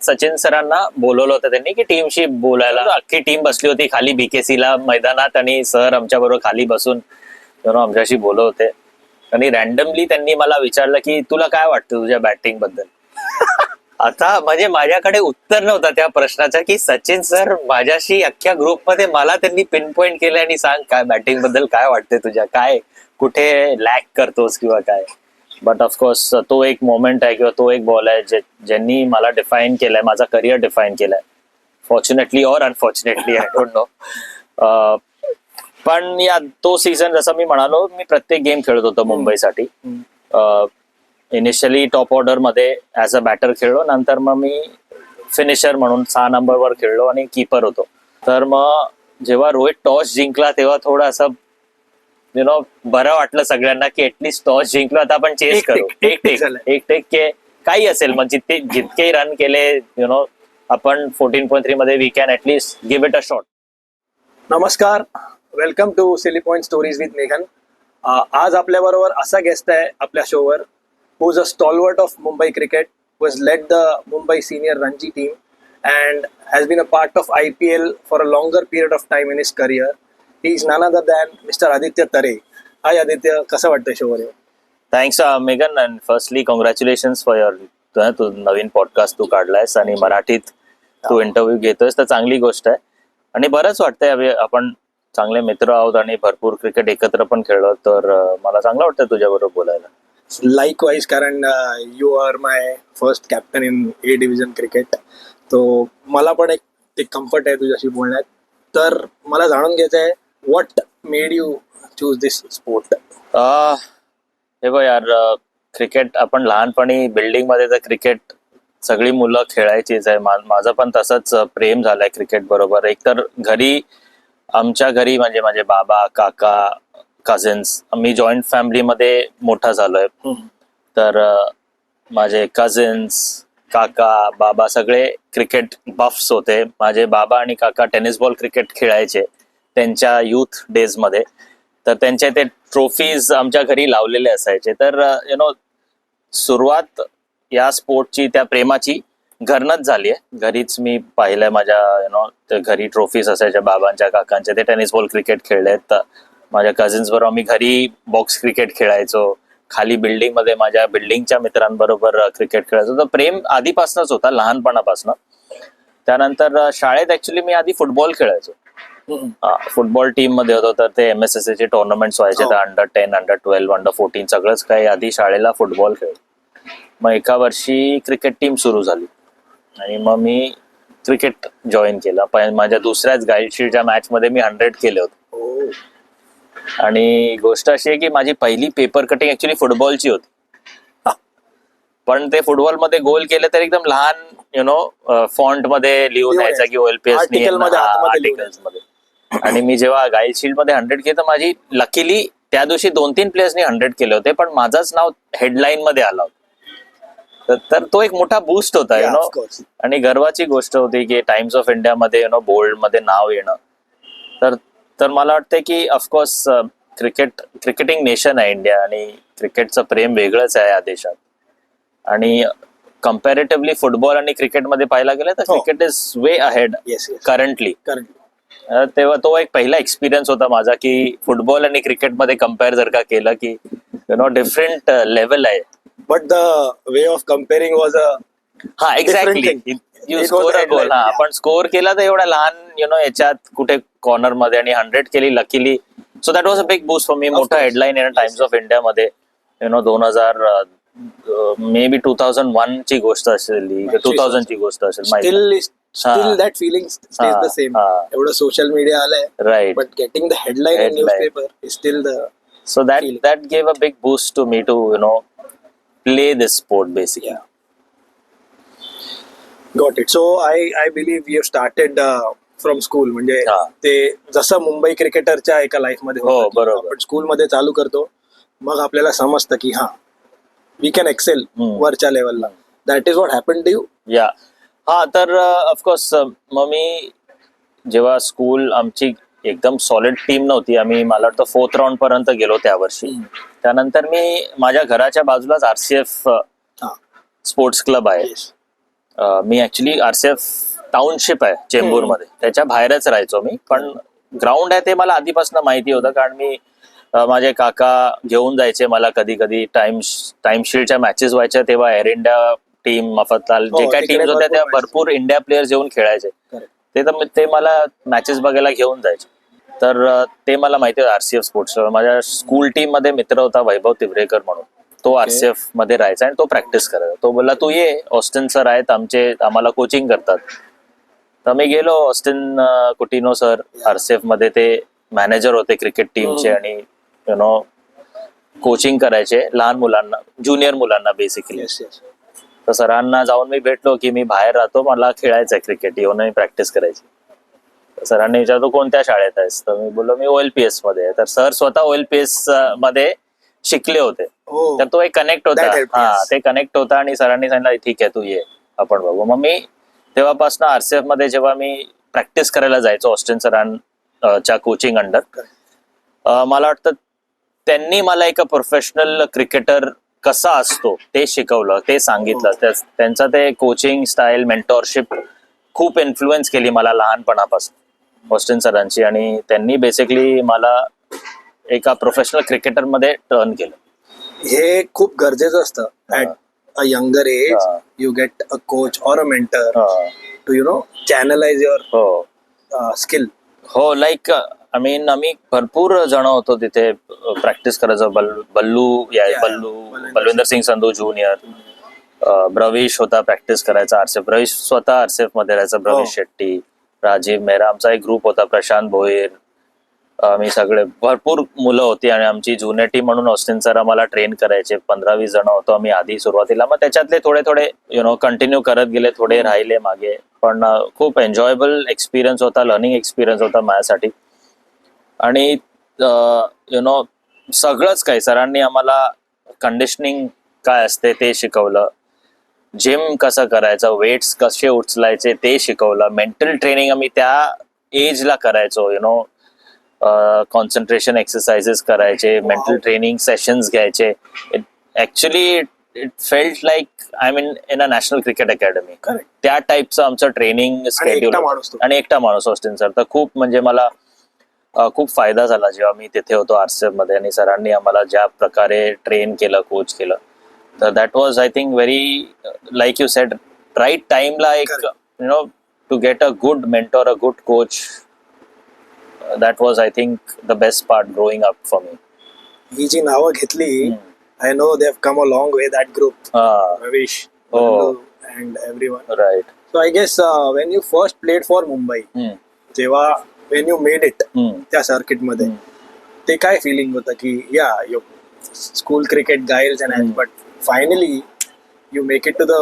सचिन सरांना बोलवलं होतं त्यांनी की टीमशी बोलायला. अख्खी टीम बसली होती खाली बीकेसीला मैदानात आणि सर आमच्या बरोबर खाली बसून आमच्याशी बोलत होते. आणि रॅन्डमली त्यांनी मला विचारलं की तुला काय वाटतं तुझ्या बॅटिंग बद्दल. आता म्हणजे माझ्याकडे उत्तर नव्हतं त्या प्रश्नाचं की सचिन सर माझ्याशी अख्ख्या ग्रुपमध्ये मला त्यांनी पिन पॉइंट केलं आणि सांग काय बॅटिंग बद्दल काय वाटते तुझ्या, काय कुठे लॅक करतोस किंवा काय. बट ऑफकोर्स तो एक मोमेंट आहे किंवा तो एक बॉल आहे ज्यांनी मला डिफाईन केलाय, माझा करिअर डिफाईन केलाय. फॉर्च्युनेटली और अनफॉर्च्युनेटली आय डोंट नो. पण या तो सीझन जसं मी म्हणालो मी प्रत्येक गेम खेळत होतो मुंबईसाठी. इनिशियली टॉप ऑर्डर मध्ये ऍज अ बॅटर खेळलो, नंतर मग मी फिनिशर म्हणून 6 नंबरवर खेळलो आणि कीपर होतो. तर मग जेव्हा रोहित टॉस जिंकला तेव्हा थोडं असं बरं वाटलं सगळ्यांना की ऍटलीस्ट टॉस जिंकलो, आता आपण चेस करू. एक टेक काही असेल मग जितके रन केले आपण 14.3 मध्ये we can at least give it a shot. नमस्कार, welcome to silly point stories with मेघन. आज आपल्या बरोबर असा गेस्ट आहे आपल्या शोवर who is a stalwart of Mumbai cricket, who has led the Mumbai senior Ranji team and has been a part of IPL for a longer period of time in his career. He is none other than Mr. Aditya Tare. Hi Aditya, कसं वाटतंय शोवर? Thanks मेगन, and firstly congratulations for your तू नवीन podcast तू काढलायस आणि मराठीत तू इंटरव्ह्यू घेतोयस तर चांगली गोष्ट आहे. आणि बरंच वाटतंय आपण चांगले मित्र आहोत आणि भरपूर क्रिकेट एकत्र पण खेळलो, तर मला चांगलं वाटतं तुझ्याबरोबर बोलायला. लाईकवाईज, कारण you are my first captain in A division cricket, तो मला पण एक कम्फर्ट आहे तुझ्याशी बोलण्यात. तर मला जाणून घ्यायचं आहे, what made you choose this sport? हे बघ यार, क्रिकेट आपण लहानपणी बिल्डिंग मध्ये तर क्रिकेट सगळी मुलं खेळायचीच आहे. माझं पण तसंच प्रेम झालंय क्रिकेट बरोबर. एकतर आमच्या घरी म्हणजे माझे बाबा, काका, कझिन्स, मी जॉईंट फॅमिलीमध्ये मोठा झालोय. तर माझे कझिन्स, काका, बाबा सगळे क्रिकेट बफ्स होते. माझे बाबा आणि काका टेनिस बॉल क्रिकेट खेळायचे त्यांच्या युथ डेज मध्ये. तर त्यांचे ते ट्रॉफीज आमच्या घरी लावलेले असायचे. तर सुरुवात या स्पोर्टची, त्या प्रेमाची घरनच झाली आहे. घरीच मी पाहिलंय माझ्या घरी ट्रॉफीज असायच्या बाबांच्या, काकांच्या. ते टेनिस बॉल क्रिकेट खेळलेत. माझ्या कझिन्स बरोबर आम्ही घरी बॉक्स क्रिकेट खेळायचो. खाली बिल्डिंग मध्ये माझ्या बिल्डिंगच्या मित्रांबरोबर क्रिकेट खेळायचो. तर प्रेम आधीपासूनच होता, लहानपणापासून. त्यानंतर शाळेत ऍक्च्युली मी आधी फुटबॉल खेळायचो. फुटबॉल टीम मध्ये होतो. तर ते MSSC चे टुर्नामेंट्स व्हायचे, तर अंडर 10, अंडर 12, अंडर 14 सगळंच काही आधी शाळेला फुटबॉल खेळ. मग एका वर्षी क्रिकेट टीम सुरू झाली आणि मग मी क्रिकेट जॉईन केलं. माझ्या दुसऱ्याच गाईडशीटच्या मॅच मध्ये मी 100 केले होते. आणि गोष्ट अशी आहे की माझी पहिली पेपर कटिंग ऍक्च्युली फुटबॉलची होती. पण ते फुटबॉल मध्ये गोल केले तर एकदम लहान फॉन्ट मध्ये लिहून यायचा की OLPS आर्टिकल्स मध्ये. आणि मी जेव्हा गाईड शील्ड मध्ये 100 केलं, माझी लकीली त्या दिवशी 2-3 प्लेयर्सनी 100 केले होते, पण माझंच नाव हेडलाईन मध्ये आलं होतं. तर तो एक मोठा बूस्ट होता आणि गर्वाची गोष्ट होती की टाइम्स ऑफ इंडिया मध्ये बोल्ड मध्ये नाव येणं. तर मला वाटतं की ऑफकोर्स क्रिकेटिंग नेशन आहे इंडिया आणि क्रिकेटचं प्रेम वेगळंच आहे या देशात. आणि कम्पॅरेटिव्हली फुटबॉल आणि क्रिकेटमध्ये पाहायला गेलं तर cricket is way ahead currently. तेव्हा तो एक पहिला एक्सपिरियन्स होता माझा की फुटबॉल आणि क्रिकेटमध्ये कम्पेअर जर का केलं की डिफरंट लेवल आहे. But the way of comparing was exactly you score a goal. आपण स्कोर केला तर एवढा लहान याच्यात कुठे कॉर्नर मध्ये आणि 100 केली luckily. So that was a big boost for me. मोठा हेडलाईन येणं टाइम्स ऑफ इंडिया मध्ये 2000 मे बी 2001 ची गोष्ट असेल, 2000 ची गोष्ट असेल. Still that feeling stays the same. एवढं सोशल मीडिया आलंय, right, but getting the headline in newspaper is still the so that gave a big boost to me to play this sport basically. Got it. So I believe you started from school. म्हणजे ते जसं मुंबई क्रिकेटरच्या एका life मध्ये बरोबर आपण school मध्ये चालू करतो, मग आपल्याला समजतं की वी कॅन एक्सेल वरच्या लेवलला. That is what happen to you? तर ऑफकोर्स मग मी जेव्हा स्कूल आमची एकदम सॉलिड टीम नव्हती, आम्ही मला वाटतं 4th राऊंड पर्यंत गेलो त्या वर्षी. त्यानंतर मी माझ्या घराच्या बाजूलाच RCF स्पोर्ट्स क्लब आहे, मी ऍक्च्युली आरसीएफ टाउनशिप आहे चेंबूरमध्ये, त्याच्या बाहेरच राहायचो मी. पण ग्राउंड आहे ते मला आधीपासून माहिती होतं, कारण मी माझे काका घेऊन जायचे मला कधी कधी टाइमशीटच्या मॅचेस व्हायच्या तेव्हा एअर इंडिया टीम, मफतलाल, जे काही तिकडे टीम्स होत्या त्या भरपूर भरपूर इंडिया प्लेयर्स येऊन खेळायचे. Correct. ते मला मॅचेस बघायला घेऊन जायचे. तर ते मला माहिती होतं आरसीएफ स्पोर्ट्स. माझ्या स्कूल टीम मध्ये मित्र होता वैभव तिवरेकर म्हणून, तो आरसीएफ मध्ये राहायचा आणि तो प्रॅक्टिस करायचा. तो बोलला तू ये, ऑस्टिन सर आहेत आम्हाला कोचिंग करतात. तर मी गेलो. ऑस्टिन कुटिनो सर आरसीएफ मध्ये ते मॅनेजर होते क्रिकेट टीमचे आणि कोचिंग करायचे लहान मुलांना, ज्युनियर मुलांना बेसिकली. Yes, yes. तर सरांना जाऊन मी भेटलो की मी बाहेर राहतो, मला खेळायचंय क्रिकेट, येऊन मी प्रॅक्टिस करायची. तर सरांनी विचारतो कोणत्या शाळेत आहेस, तर मी बोललो मी OLPS मध्ये आहे. तर सर स्वतः OLPS मध्ये शिकले होते. Oh, तर तो एक कनेक्ट होता. that helped, हा, yes. ते कनेक्ट होता आणि सरांनी सांगितलं ठीक आहे तू ये, आपण बघू. मग मी तेव्हापासून आरसीएफ मध्ये जेव्हा मी प्रॅक्टिस करायला जायचो ऑस्टिन सरांच्या कोचिंग अंडर, मला वाटतं त्यांनी मला एक प्रोफेशनल क्रिकेटर कसा असतो ते शिकवलं, ते सांगितलं. त्यांचं ते कोचिंग स्टाईल, मेंटॉरशिप खूप इन्फ्लुएन्स केली मला लहानपणापासून ऑस्टिन सरांची, आणि त्यांनी बेसिकली मला एका प्रोफेशनल क्रिकेटर मध्ये टर्न केलं. हे खूप गरजेचं असतं. ऍट अ यंगर एज हा. यू गेट अ कोच और अ मेंटर हा. टू चॅनलाइज युअर हो स्किल. हो, लाईक आम्ही भरपूर जण होतो तिथे प्रॅक्टिस करायचो. बलविंदर सिंग संधू ज्युनियर, ब्रविश होता प्रॅक्टिस करायचा आरसीएफ. ब्रविश स्वतः आरसीएफ मध्ये राहायचा. ब्रविश शेट्टी, राजीव मेहरा, आमचा एक ग्रुप होता. प्रशांत भोईर, आम्ही सगळे भरपूर मुलं होती आणि आमची ज्युनियर टीम म्हणून ऑस्टिन सर आम्हाला ट्रेन करायचे. 15-20 जण होतो आम्ही आधी सुरुवातीला. मग त्याच्यातले थोडे थोडे कंटिन्यू करत गेले, थोडे राहिले मागे. पण खूप एन्जॉयबल एक्सपिरियन्स होता, लर्निंग एक्सपिरियन्स होता माझ्यासाठी. आणि सगळंच काही सरांनी आम्हाला, कंडिशनिंग काय असते ते शिकवलं, जिम कसं करायचं, वेट्स कसे उचलायचे ते शिकवलं, मेंटल ट्रेनिंग आम्ही त्या एजला करायचो. कॉन्सन्ट्रेशन एक्सरसाइजेस करायचे, मेंटल ट्रेनिंग सेशन्स घ्यायचे. Actually it felt like I mean in a national cricket academy. Correct. त्या टाईपचं आमचं ट्रेनिंग स्केड्यूल माणूस तो. आणि एकटा माणूस ऑस्टिन सर. तर खूप म्हणजे मला खूप फायदा झाला जेव्हा मी तिथे होतो आरसीएफ मध्ये आणि सरांनी आम्हाला ज्या प्रकारे ट्रेन केलं, कोच केलं. तर that was I think very, like you said, right टाइमला एक to get a good mentor, a good coach. That was I think the best part growing up for me. ही जी नावं घेतली, I know they have come a long way, that group, Ravish, and everyone. Right. So I guess when you first played for Mumbai, जेव्हा when you made it त्या circuit मध्ये, ते काय feeling होतं की या you school cricket guides and but finally you make it to the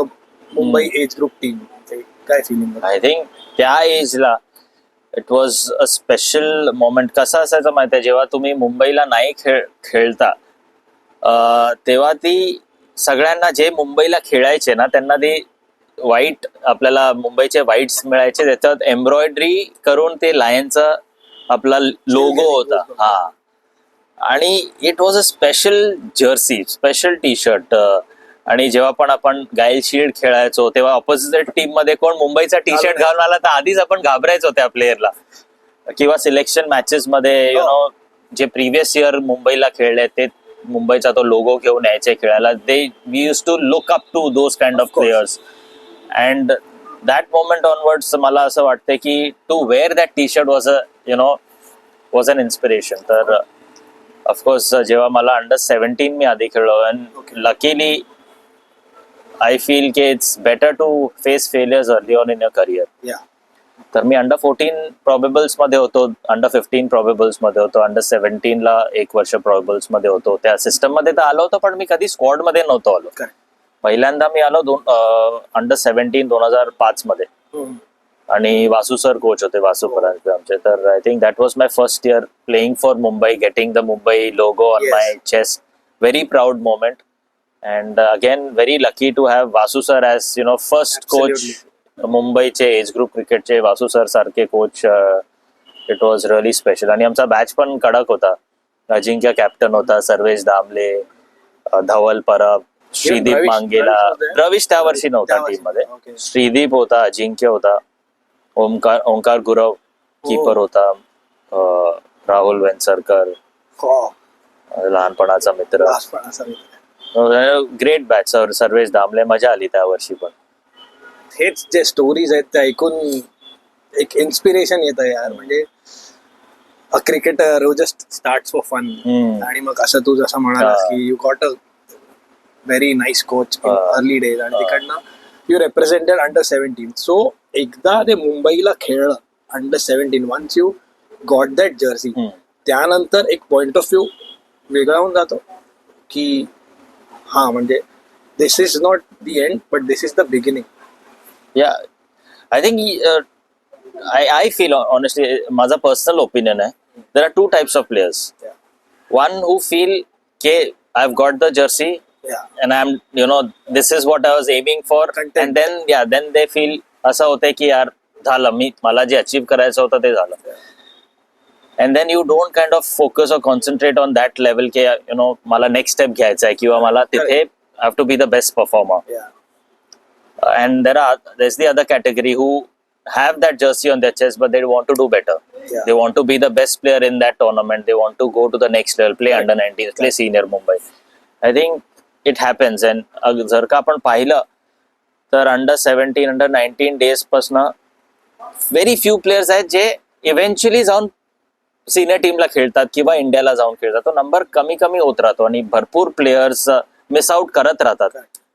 Mumbai age group team? काय feeling होतं? आय थिंक त्या एजला it was a special moment. कसं असायचं माहिती आहे, जेव्हा तुम्ही मुंबईला नाही खेळता तेव्हा ती सगळ्यांना, जे मुंबईला खेळायचे ना, त्यांना ते व्हाईट, आपल्याला मुंबईचे व्हाईट्स मिळायचे, त्याच्यात एम्ब्रॉयडरी करून ते लायनचा आपला लोगो होता. हा, आणि it was a special Jersey, special T shirt. आणि जेव्हा पण आपण गाईल शील्ड खेळायचो तेव्हा ऑपोजिट टीम मध्ये कोण मुंबईचा टी शर्ट घालून आला तर आधीच आपण घाबरायचो त्या प्लेअरला. किंवा सिलेक्शन मॅचेस मध्ये जे प्रिव्हियस इयर मुंबईला खेळले ते मुंबईचा तो लोगो घेऊन यायचे खेळायला. We used to look up to those kind of players. And that moment onwards मला असं वाटतं की to wear that T shirt was an inspiration. तर ऑफकोर्स जेव्हा मला अंडर 17 मी आधी खेळलो, अँड लकीली आय फील की it's better to face failures early on in your career. तर मी अंडर 14 प्रॉबेबल्स मध्ये होतो, अंडर 15 प्रॉबेबल्स मध्ये होतो, अंडर 17 ला 1 वर्ष प्रॉबेबल्स मध्ये होतो. त्या सिस्टम मध्ये तर आलो होतो, पण मी कधी स्क्वॉड मध्ये नव्हतो आलो. पहिल्यांदा मी आलो अंडर 17 2005 मध्ये, आणि वासू सर कोच होते, वासू परांजपे आमचे. तर I think that was my first year playing for Mumbai, getting the Mumbai logo on my chest. Very proud moment. And again very lucky to have Vasu sir as first coach मुंबईचे age group क्रिकेटचे. Vasu sir सारखे coach, it was really special. आणि आमचा batch पण कडक होता. अजिंक्य captain होता, सर्वेश दामले, धवल परब, श्रीदीप रवीश- मांगेला, रवीश was there? रवीश त्या वर्षी नव्हता त्या वर्षी. टीम मध्ये. Okay. श्रीदीप होता, अजिंक्य होता, ओंकार गुरव कीपर होता, राहुल वेंसरकर हो, लहानपणाचा मित्र. लहानपणाचा मित्र. Great batch. सर्वेश दामले, मजा आली त्या वर्षी पण. हेच जे स्टोरीज आहेत ते ऐकून एक इन्स्पिरेशन येतं यार. म्हणजे a cricketer who just starts for fun. Hmm. आणि मग असं तू जसं म्हणालास की you got a very nice coach in early days आणि तिकडनं यू रिप्रेझेंटेड अंडर 17. सो एकदा ते मुंबईला खेळलं under 17, once you got that jersey, त्यानंतर एक पॉइंट ऑफ व्ह्यू वेगळा होऊन जातो की हा म्हणजे this is not the end but this is the beginning. Yeah, I think I feel honestly, माझा पर्सनल ओपिनियन आहे, there are two types of players. Yeah. One who feel K I've got the jersey and I'm this is what I was aiming for, Content. and then they feel असं होते की यार झालं, मला जे achieve करायचं होतं ते झालं. And then you don't kind of focus or concentrate on that level की मला नेक्स्ट स्टेप घ्यायचा आहे किंवा मला तिथे I have to be the best performer. And there's the other category who have that jersey on their chest but they want to do better. They want to be the best player in that tournament. They want to go to the next level, play under 19, play senior Mumbai. I think it happens. And जर का आपण पाहिलं तर under 17, under 19 days पासून very few players आहेत जे eventually जाऊन senior टीमला खेळतात किंवा इंडियाला जाऊन खेळतात. तो नंबर कमी कमी होत राहतो आणि भरपूर प्लेयर्स मिस आउट करत राहतात.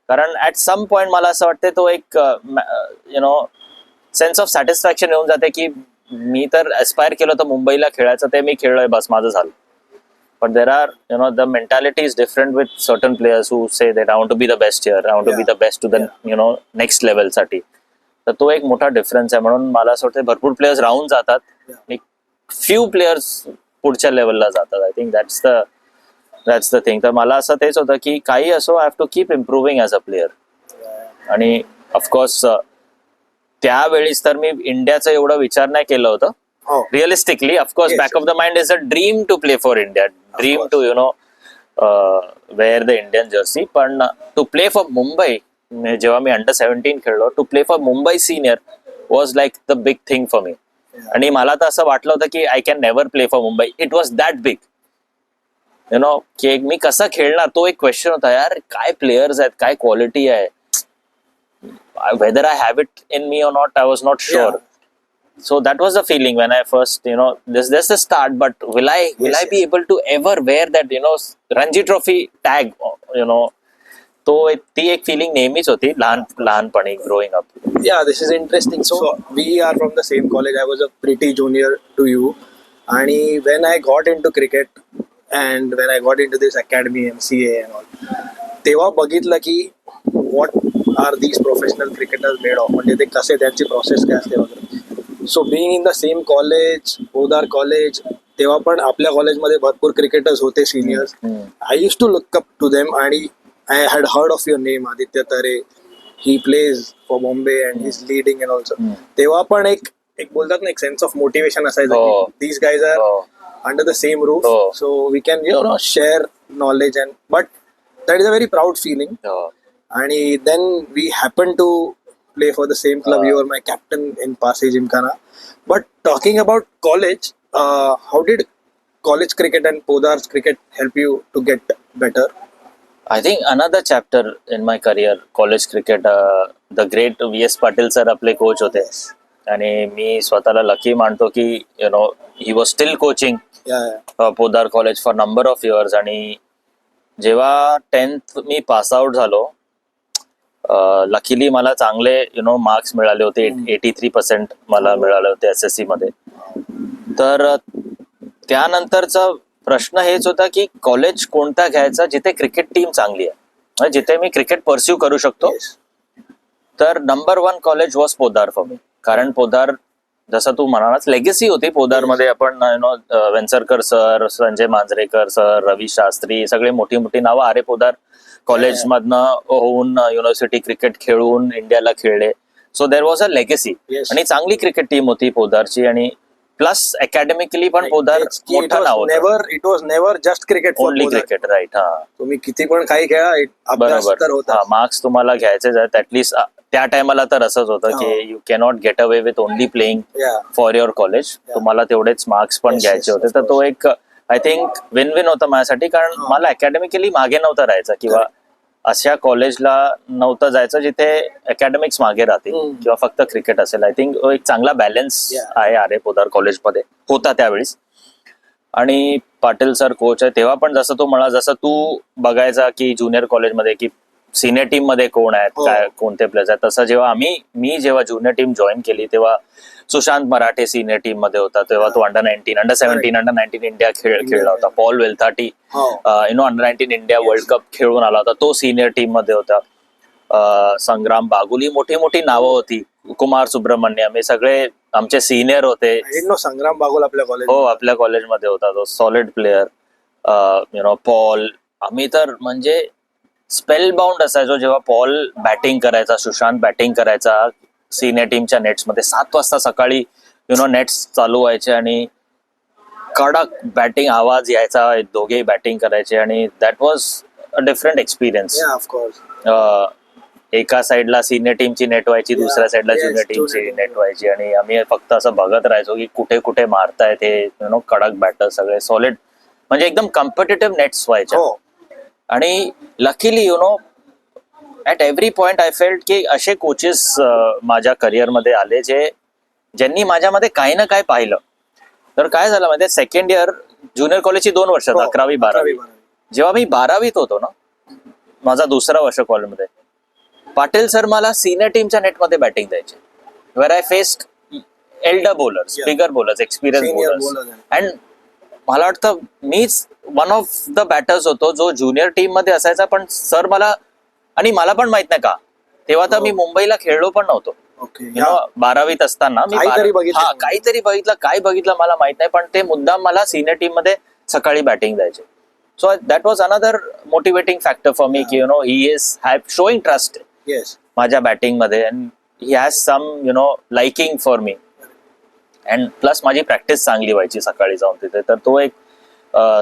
कारण ऍट सम पॉइंट मला असं वाटतं तो एक सेन्स ऑफ सॅटिस्फॅक्शन येऊन जाते की मी तर एस्पायर केलं तर मुंबईला खेळायचं, ते मी खेळलोय, बस माझं झालं. But there are the mentality is different with certain players who say that I want to be the best here, I want to be the best to the next लेवलसाठी. तर तो एक मोठा डिफरन्स आहे. म्हणून मला असं वाटतं भरपूर प्लेयर्स राहून जातात, एक फ्यू प्लेयर्स पुढच्या लेवलला जातात. I think that's the thing. तर मला असं तेच होतं की काही असो, I have to keep improving as a player. आणि ऑफकोर्स त्यावेळीस तर मी इंडियाचं एवढं विचार नाही केलं होतं. Realistically of course back of the mind is a dream to play for India, dream to wear the Indian jersey. पण टू प्ले फॉर मुंबई, जेव्हा मी अंडर 17 खेळलो, to play for Mumbai senior was like the big thing for me. आणि मला तर असं वाटलं होतं की I can never play for Mumbai. It was that big की मी कसं खेळणार, तो एक क्वेश्चन होता. यार काय प्लेयर्स आहेत, काय क्वालिटी आहे, whether I have it in me or not, I was not sure. So that was the feeling when I first, this the start. But will I be able to ever wear that, Ranji Trophy tag? तो ती एक feeling नेहमीच होती लहानपणी growing up. Yeah, this is interesting. So we are from the same college. I was a pretty junior to you. And when I got into cricket and when I got into this academy, MCA and all, तेव्हा बघितलं की what are these professional cricketers made of, म्हणजे ते कसे, त्यांची process काय असते वगैरे. So being in the same college, Podar college, तेव्हा पण आपल्या कॉलेजमध्ये भरपूर क्रिकेटर्स होते seniors. I use to look up to them आणि I had heard of your name, Aditya Tare. He plays for Bombay and he is leading and also. तेव्हा पण एक बोलतात ना, एक सेन्स ऑफ मोटिवेशन असायचं. These guys are under the same roof, so we can share knowledge and but that is a very proud feeling. आणि then we happen to play for the same club. You were my captain in Pasay Gymkhana. But talking about college, how did college cricket and Podar's cricket help you to get better? I think another chapter in my career, college cricket, the great V.S. Patil sir आपले coach होते. आणि मी स्वतःला lucky मानतो की he was still coaching Podar college for number of years. आणि जेव्हा 10th मी pass out झालो, लकीली मला चांगले मार्क्स मिळाले होते. 83% मला मिळाले होते SSC मध्ये. तर त्यानंतरचा प्रश्न हेच होता की कॉलेज कोणता घ्यायचा जिथे क्रिकेट टीम चांगली आहे, जिथे मी क्रिकेट परस्यू करू शकतो. तर number 1 college was Podar for me. कारण पोदार, जसं तू म्हणालास, लेगेसी होती पोदारमध्ये. आपण वेंसरकर सर, संजय मांजरेकर सर, रवी शास्त्री, सगळे मोठी मोठी नावं आरे पोदार कॉलेजमधनं होऊन युनिव्हर्सिटी क्रिकेट खेळून इंडियाला खेळले. So there was a legacy. आणि चांगली क्रिकेट टीम होती पोदारची. आणि प्लस अकॅडमिकली पण पोदार मोठं नाव होतं. It was never just cricket only cricket, right. हा, तुम्ही किती पण काही खेळा, अभ्यास तर बरोबर. होता. हा, मार्क्स तुम्हाला घ्यायचेच आहेत ऍटलीस्ट. त्या टायमाला तर असंच होतं हो. की you cannot get away with only playing Yeah. For your college. तुम्हाला तेवढेच मार्क्स पण Yes, घ्यायचे yes, होते. of तर तो एक आय थिंक विन विन होतं माझ्यासाठी, कारण हा. मला अकॅडमिकली मागे नव्हतं राहायचं किंवा अशा कॉलेजला नव्हतं जायचं जिथे अकॅडमिक्स मागे राहतील हम्म. किंवा फक्त क्रिकेट असेल. आय थिंक एक चांगला बॅलन्स Yeah. आहे आरे पोदार कॉलेजमध्ये होता त्यावेळेस. आणि पाटील सर कोच आहे तेव्हा पण जसं तू म्हणा, जसं तू बघायचा की ज्युनियर कॉलेजमध्ये की सिनियर टीम मध्ये कोण आहेत, हो. काय कोणते प्लेयर्स आहेत, तसं जेव्हा मी जेव्हा ज्युनियर टीम जॉईन केली तेव्हा सुशांत मराठे सिनियर टीम मध्ये होता. तेव्हा तो अंडर 19, अंडर 17, अंडर 19 इंडिया खेळला होता. पॉल वेल्थाटी हो. अंडर 19 इंडिया वर्ल्ड कप खेळून आला होता, तो सिनियर टीम मध्ये होता. संग्राम बागुली, मोठी मोठी नावं होती. कुमार सुब्रमण्यम, हे सगळे आमचे सिनियर होते. संग्राम बागुल आपल्या कॉलेज. हो, आपल्या कॉलेजमध्ये होता तो सॉलिड प्लेअर. पॉल, आम्ही तर म्हणजे स्पेल बाउंड असायचो जेव्हा पॉल बॅटिंग करायचा, सुशांत बॅटिंग करायचा सिनियर टीमच्या नेट्स मध्ये. 7 वाजता सकाळी नेट्स चालू व्हायचे आणि कडक बॅटिंग आवाज यायचा, दोघेही बॅटिंग करायचे आणि that was a different experience. Of course. एका साइडला सिनियर टीमची नेट व्हायची, दुसऱ्या साइडला Yes, ज्युनियर टीमची junior team. नेट व्हायची आणि आम्ही फक्त असं बघत राहायचो की कुठे कुठे मारतायत हे कडक बॅटर सगळे सॉलिड, म्हणजे एकदम कॉम्पिटेटिव्ह नेट्स व्हायच्या. हो. आणि luckily at every point I felt की असे कोचेस माझ्या करिअरमध्ये आले ज्यांनी माझ्यामध्ये काही ना काय पाहिलं. तर काय झालं माहिती, सेकंड इयर ज्युनियर कॉलेजची 2 वर्षात, 11वी 12वी. जेव्हा मी 12वीत होतो ना, माझा दुसरा वर्ष कॉलेजमध्ये, पाटील सर मला सिनियर टीमच्या नेटमध्ये बॅटिंग द्यायचे. Where I faced elder bowlers, Yeah. Bigger bowlers, experience bowlers. And मला वाटतं मीच वन ऑफ द बॅटर्स होतो जो ज्युनियर टीम मध्ये असायचा. पण सर मला पण माहित नाही का, तेव्हा तर मी मुंबईला खेळलो पण नव्हतो. ओके. 12वीत असताना मी काहीतरी बघितलं. काहीतरी बघितलं, काय बघितलं मला माहित नाही, पण ते मुद्दाम मला सिनियर टीम मध्ये सकाळी बॅटिंग द्यायचे. So that was another motivating factor for me की he is showing trust yes. माझ्या बॅटिंग मध्ये, and he has some liking for me. And plus माझी प्रॅक्टिस चांगली व्हायची सकाळी जाऊन तिथे. तर तो एक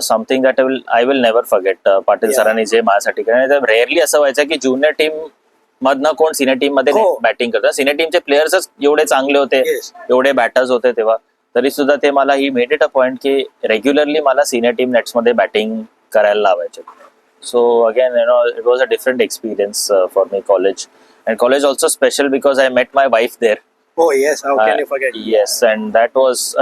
something that I will never forget. Patil Yeah. सरांनी जे माझ्यासाठी केलं. रेअरली असं व्हायचं की ज्युनियर टीम मधनं कोण सिनियर टीम मध्ये हो. बॅटिंग करतं. सिनियर टीमचे प्लेयर्सच एवढे चांगले होते, Yes. एवढे बॅटर्स होते तेव्हा, तरी सुद्धा ते मला he made it a point की रेग्युलरली मला सिनियर टीम नेट्स मध्ये बॅटिंग करायला लावायचे. So again it was a different experience for me college. And college also special because I met my wife there. Oh yes, how can you forget? Yes, and that was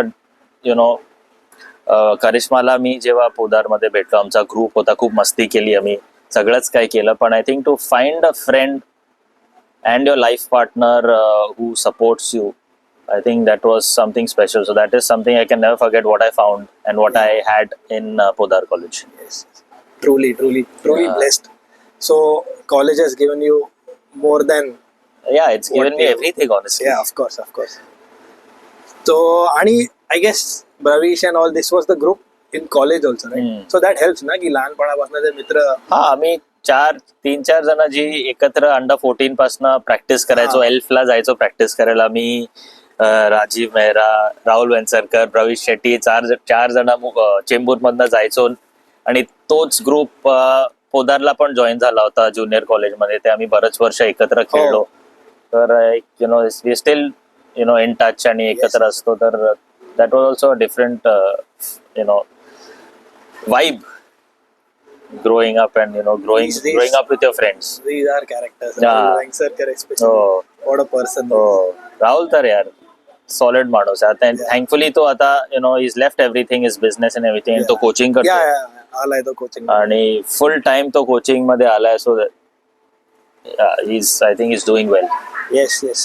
करिश्माला मी जेव्हा पोदारमध्ये भेटलो, आमचा group होता, खूप मस्ती केली आम्ही, सगळंच काय केलं. पण I think to find a friend and your life partner who supports you, I think that was something special. So that is something I can never forget, what I found and what I had in Podar College. Yes. Truly Yeah. blessed. So college has given you more than. Yeah, it's given me everything, honestly. Yeah, of course. So आणि I guess Bravish and all this was the group in college also, right? So that helps ना की लहानपणापासून ते मित्र. हा, आम्ही 3-4 जण जी एकत्र अंडर 14 पासून प्रॅक्टिस करायचो. एल्फला जायचो प्रॅक्टिस करायला. मी, राजीव मेहरा, राहुल वेंसरकर, प्रवीश शेट्टी, 4 जण चेंबूर मधनं जायचो. आणि तोच ग्रुप पोदारला पण जॉईन झाला होता ज्युनियर कॉलेजमध्ये. ते आम्ही बरेच वर्ष एकत्र खेळलो. तर वी स्टील इन टच आणि एकत्र असतो. तर that was also a different vibe growing up and growing up with your friends. These are characters. Yeah. Rahul Vengsarkar especially. Oh, What a person. Rahul तर यार सॉलिड माणूस आहे. आता थँकफुली तो आता is left everything, is business and everything. तो coaching करतो. आलाय तो कोचिंग आणि फुल टाइम तो कोचिंग मध्ये आलाय. So I think is doing well. Yes.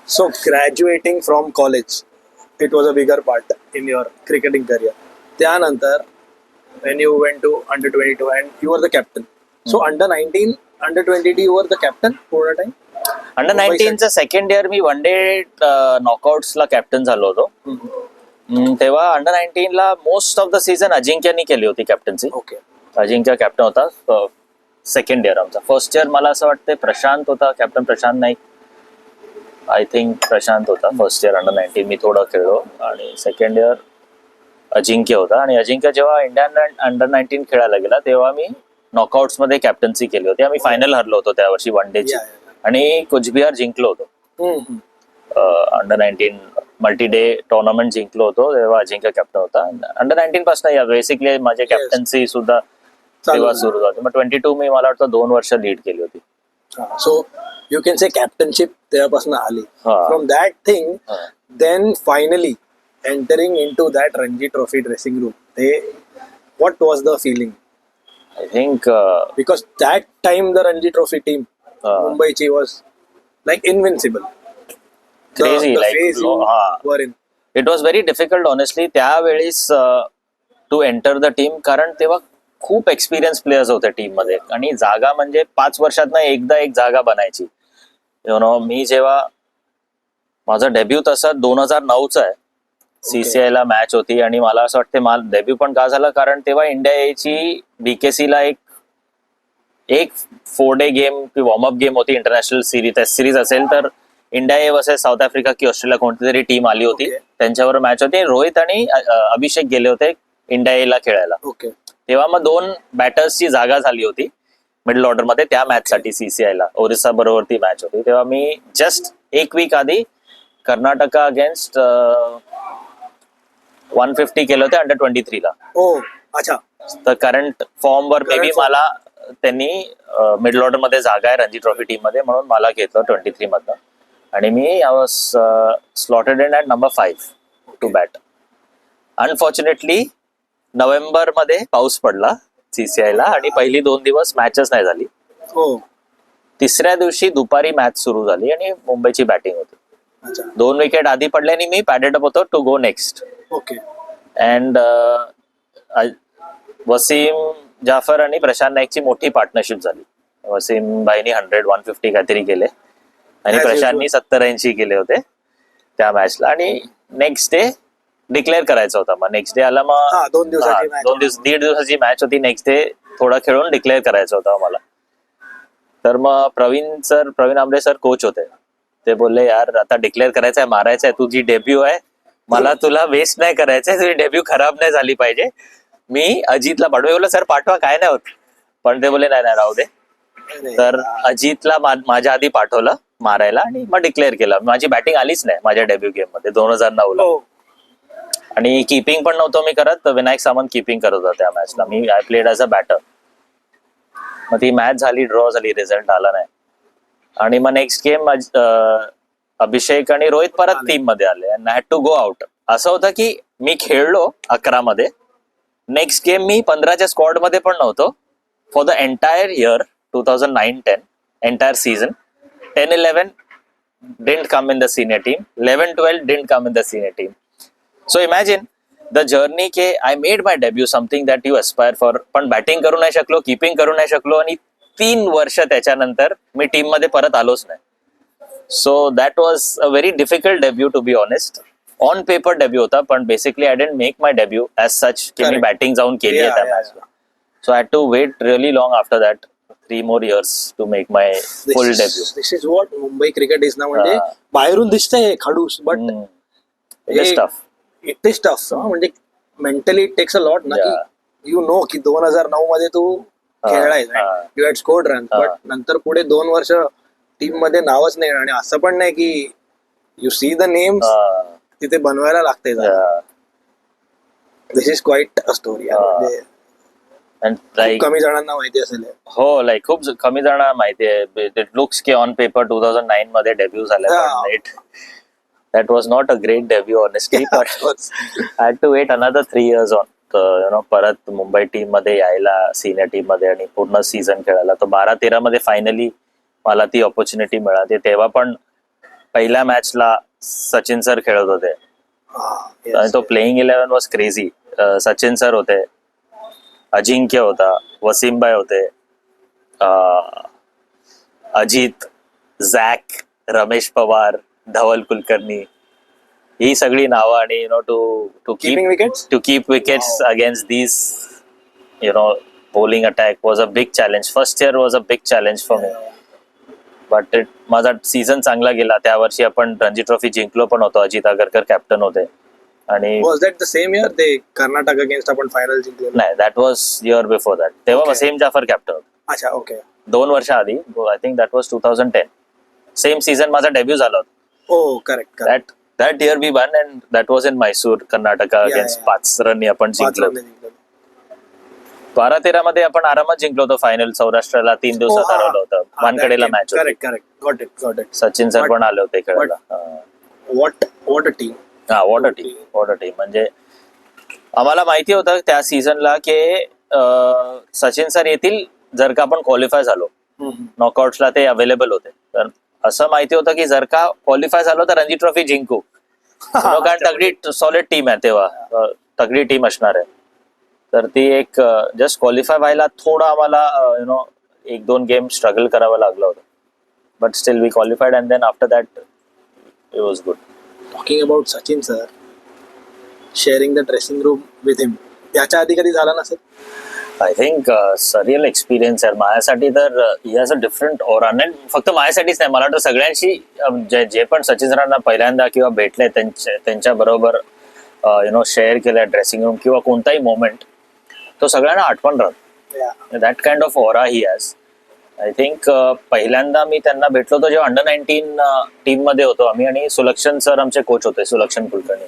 So graduating from college, it was a bigger part in your cricketing career. त्यानंतर when you went to under 22 and you were the captain. So under 19, under 22 you were the captain पूर्ण time. Under 19चं second year मी one day नॉकआउट्सला captain झालो होतो. तेव्हा under 19ला most of the season अजिंक्यनी केली होती कॅप्टन्सी. ओके. अजिंक्य कॅप्टन होता सेकंड इयर आमचा. फर्स्ट इयर मला असं वाटतं प्रशांत होता captain, Prashant Naik. I think Prashant होता फर्स्ट इयर अंडर 19 मी थोडं खेळलो आणि सेकंड इयर अजिंक्य होता आणि अजिंक्य जेव्हा इंडियन अंडर 19 खेळायला गेला तेव्हा मी नॉकआउट्स मध्ये कॅप्टन्सी केली होती. आम्ही फायनल हरलो होतो त्या वर्षी वन डेची आणि कुचबिहार जिंकलो होतो. अंडर 19 मल्टी डे टुर्नामेंट जिंकलो होतो तेव्हा अजिंक्य कॅप्टन होता. अंडर 19 पासून या बेसिकली माझी कॅप्टन्सी सुद्धा तेव्हा सुरू झाली. मग 22 मी मला वाटतं 2 वर्ष लीड केली होती. So you can say captainship तेव्हापासून आली. From that thing then finally entering into that Ranji trophy dressing room, ते what was the feeling? I think because that time the Ranji trophy team मुंबईची was like invincible. Crazy like it was very difficult honestly त्यावेळेस to enter the team, कारण तेव्हा खूप experience players होते team मध्ये आणि जागा म्हणजे 5 वर्षात एकदा एक जागा बनायची. मी जेव्हा माझा डेब्यू तसा 2009चा आहे. CCI ला मॅच होती आणि मला असं वाटतं मला डेब्यू पण का झालं कारण तेव्हा इंडिया यायची BKC ला एक 4 डे गेम की वॉर्मअप गेम होती. इंटरनॅशनल सिरीज असेल तर India A versus south Africa की ऑस्ट्रेलिया कोणती तरी टीम आली होती, त्यांच्यावर मॅच होती. रोहित आणि अभिषेक गेले होते इंडिया ए ला खेळायला. तेव्हा मग 2 बॅटर्सची जागा झाली होती मिडल ऑर्डर मध्ये त्या मॅच साठी. CCI ला ओरिसा बरोबर ती मॅच होती. तेव्हा मी जस्ट एक वीक आधी कर्नाटका अगेन्स्ट 150 केलं होते अंडर 23 ला. अच्छा. तर करंट फॉर्म वर मे बी मला त्यांनी मिडल ऑर्डर मध्ये जागा आहे रणजी ट्रॉफी टीम मध्ये म्हणून मला घेतलं 23 मधनं आणि मी I was slotted in at number 5 to bat. Unfortunately November मध्ये पाऊस पडला CCI ला आणि पहिली 2 दिवस मॅचच नाही झाली. तिसऱ्या दिवशी दुपारी मॅच सुरू झाली आणि मुंबईची बॅटिंग होती. 2 विकेट आधी पडल्याने मी पॅडेड अप होतो to go next. And Wasim Jaffer आणि प्रशांत नाईकची मोठी पार्टनरशिप झाली. वसीम भाईनी 100-150 काहीतरी केले आणि प्रशांतनी 70-80 केले होते त्या मॅचला. आणि नेक्स्ट डे डिक्लेअर करायचा होता. मग नेक्स्ट डे आला. मग 1.5 दिवसाची मॅच होती. नेक्स्ट डे थोडा खेळून डिक्लेअर करायचं होतं मला. तर मग प्रवीण आंबळे सर कोच होते. ते बोलले यार आता डिक्लेअर करायचं आहे, मारायचं आहे, तुझी डेब्यू आहे, मला तुला वेस्ट नाही करायचंय, तुझी डेब्यू खराब नाही झाली पाहिजे. मी अजितला पाठवलं. बोललो सर पाठवा काय नाही होत, पण ते बोलले नाही राहू दे. तर अजितला माझ्या आधी पाठवलं मारायला आणि मग डिक्लेअर केलं. माझी बॅटिंग आलीच नाही माझ्या डेब्यू गेम मध्ये 2009 ला. आणि किपिंग पण नव्हतं मी करत. विनायक सामंत किपिंग करत होता त्या मॅचला. मी I played as a batter. मग ती मॅच झाली, ड्रॉ झाली, रिझल्ट आला नाही. आणि मग नेक्स्ट गेम अभिषेक आणि रोहित परत टीम मध्ये आले and had to go out. असं होतं की मी खेळलो 11 मध्ये, नेक्स्ट गेम मी 15च्या स्क्वॉड मध्ये पण नव्हतो for the entire year 2009-10 entire season. 10-11 didn't come in the senior team, 11-12 didn't come in the senior team. So imagine the journey K I made my debut, something that you aspire for, पण batting करू नाही शकलो, keeping करू नाही शकलो आणि 3 वर्ष त्याच्यानंतर मी टीम मध्ये परत आलोच नाही. So that was a very difficult debut to be honest. On paper debut होता पण basically I didn't make my debut as such की मी बॅटिंग जाऊन केली आहे त्या मॅचला. So I had to wait really long after that 3 more years to make my full debut. This is what Mumbai cricket is ना. म्हणजे बाहेरून दिसतंय खडूस, but it is tough. It is tough. म्हणजे mentally it takes a lot ना, की you know की 2009 मध्ये तू खेळलाय, you had scored run, but नंतर पुढे 2 वर्ष टीम मध्ये नावच नाही. आणि असं पण नाही की यू सी द नेम्स, तिथे बनवायला लागते. दिस इज क्वाईट अ स्टोरी. कमी जणांना माहिती असेल. हो, लाईक खूप कमी जणांना माहिती आहे. इट लुक्स की ऑन पेपर 2009 मध्ये डेब्यू झालं. That was not a great debut honestly, but I had to wait another 3 years on परत मुंबई टीम मध्ये यायला, सिनियर टीम मध्ये आणि पूर्ण सीझन खेळायला. तर 12-13 मध्ये फायनली मला ती ऑपॉर्च्युनिटी मिळाली. तेव्हा पण पहिल्या मॅचला सचिन सर खेळत होते आणि तो playing 11 was crazy. Sachin sir होते, अजिंक्य होता, वसीमभाई होते, अजित, झॅक, रमेश पवार, धवल कुलकर्णी, ही सगळी नावं. आणि to keep wickets against these bowling attack was a big challenge. First year was a big challenge for me. But माझा सीझन चांगला गेला. त्या वर्षी आपण रणजी ट्रॉफी जिंकलो पण होतो. अजित आगरकर कॅप्टन होते आणि was that the same year ते कर्नाटक अगेन्स्ट आपण फायनल जिंकलेलो? नाही, that was year before that. तेव्हा Okay. वसीम जाफर कॅप्टन होता. अच्छा, ओके. 2 वर्ष आधी. I think that was 2010. Same season माझा डेब्यू झाला होता. Oh correct correct. That year we won and that was in Mysore, Karnataka against. 5 run आपण जिंकलो. 12-13 मध्ये आपण आरामात जिंकलो होतो फायनल. सौराष्ट्राला 3 दिवसात हरवलं होतं. वानखेडेला मॅच होती. Correct correct. Got it got it. Sachin sir पण आले होते खेळायला. What a team. What a team. म्हणजे आम्हाला माहिती होतं त्या सीझनला की सचिन सर येतील जर का आपण क्वालिफाय झालो. नॉकआउट्सला ते अवेलेबल होते. तर असं माहिती होतं की जर का क्वालिफाय झालो तर रणजी ट्रॉफी जिंकू. कारण तगडी सॉलिड टीम आहे तेव्हा. तगडी टीम असणार आहे. तर ती एक जस्ट क्वालिफाय व्हायला थोडं आम्हाला 1-2 गेम स्ट्रगल करावं लागलं होतं. But still we qualified and then after that it was good. Talking about Sachin sir, sharing the dressing room with him, त्याच्या आधी कधी झाला नसेल? आय थिंक सरियल एक्सपिरियन्स आहे माझ्यासाठी. तर ही हॅज अ डिफरंट ओरा. नाही फक्त माझ्यासाठीच नाही, मला वाटतं सगळ्यांशी जे पण सचिन सरांना पहिल्यांदा किंवा भेटले त्यांच्या बरोबर शेअर केलंय ड्रेसिंग रूम किंवा कोणताही मोमेंट, तो सगळ्यांना आठवण राहतो. That kind of aura he has. I think पहिल्यांदा मी त्यांना भेटलो होतो जेव्हा अंडर 19 टीम मध्ये होतो आम्ही, आणि सुलक्षण सर आमचे कोच होते, सुलक्षण कुलकर्णी.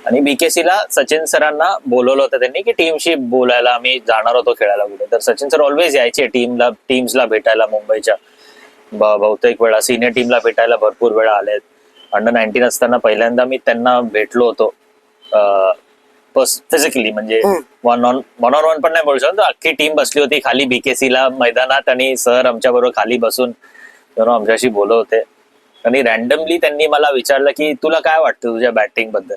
आणि बीकेसीला सचिन सरांना बोलवलं होतं त्यांनी की टीमशी बोलायला आम्ही जाणार होतो खेळायला कुठे. तर सचिन सर ऑलवेज यायचे टीम्सला भेटायला मुंबईच्या. बहुतेक वेळा सिनियर टीमला भेटायला भरपूर वेळा आलेत. अंडर 19 असताना पहिल्यांदा मी त्यांना भेटलो होतो फिजिकली. म्हणजे वन ऑन वन पण नाही बोलू शकतो. अख्खी टीम बसली होती खाली बीकेसीला मैदानात आणि सर आमच्या बरोबर खाली बसून आमच्याशी बोलत होते. आणि रॅन्डमली त्यांनी मला विचारलं की तुला काय वाटतं तुझ्या बॅटिंग बद्दल.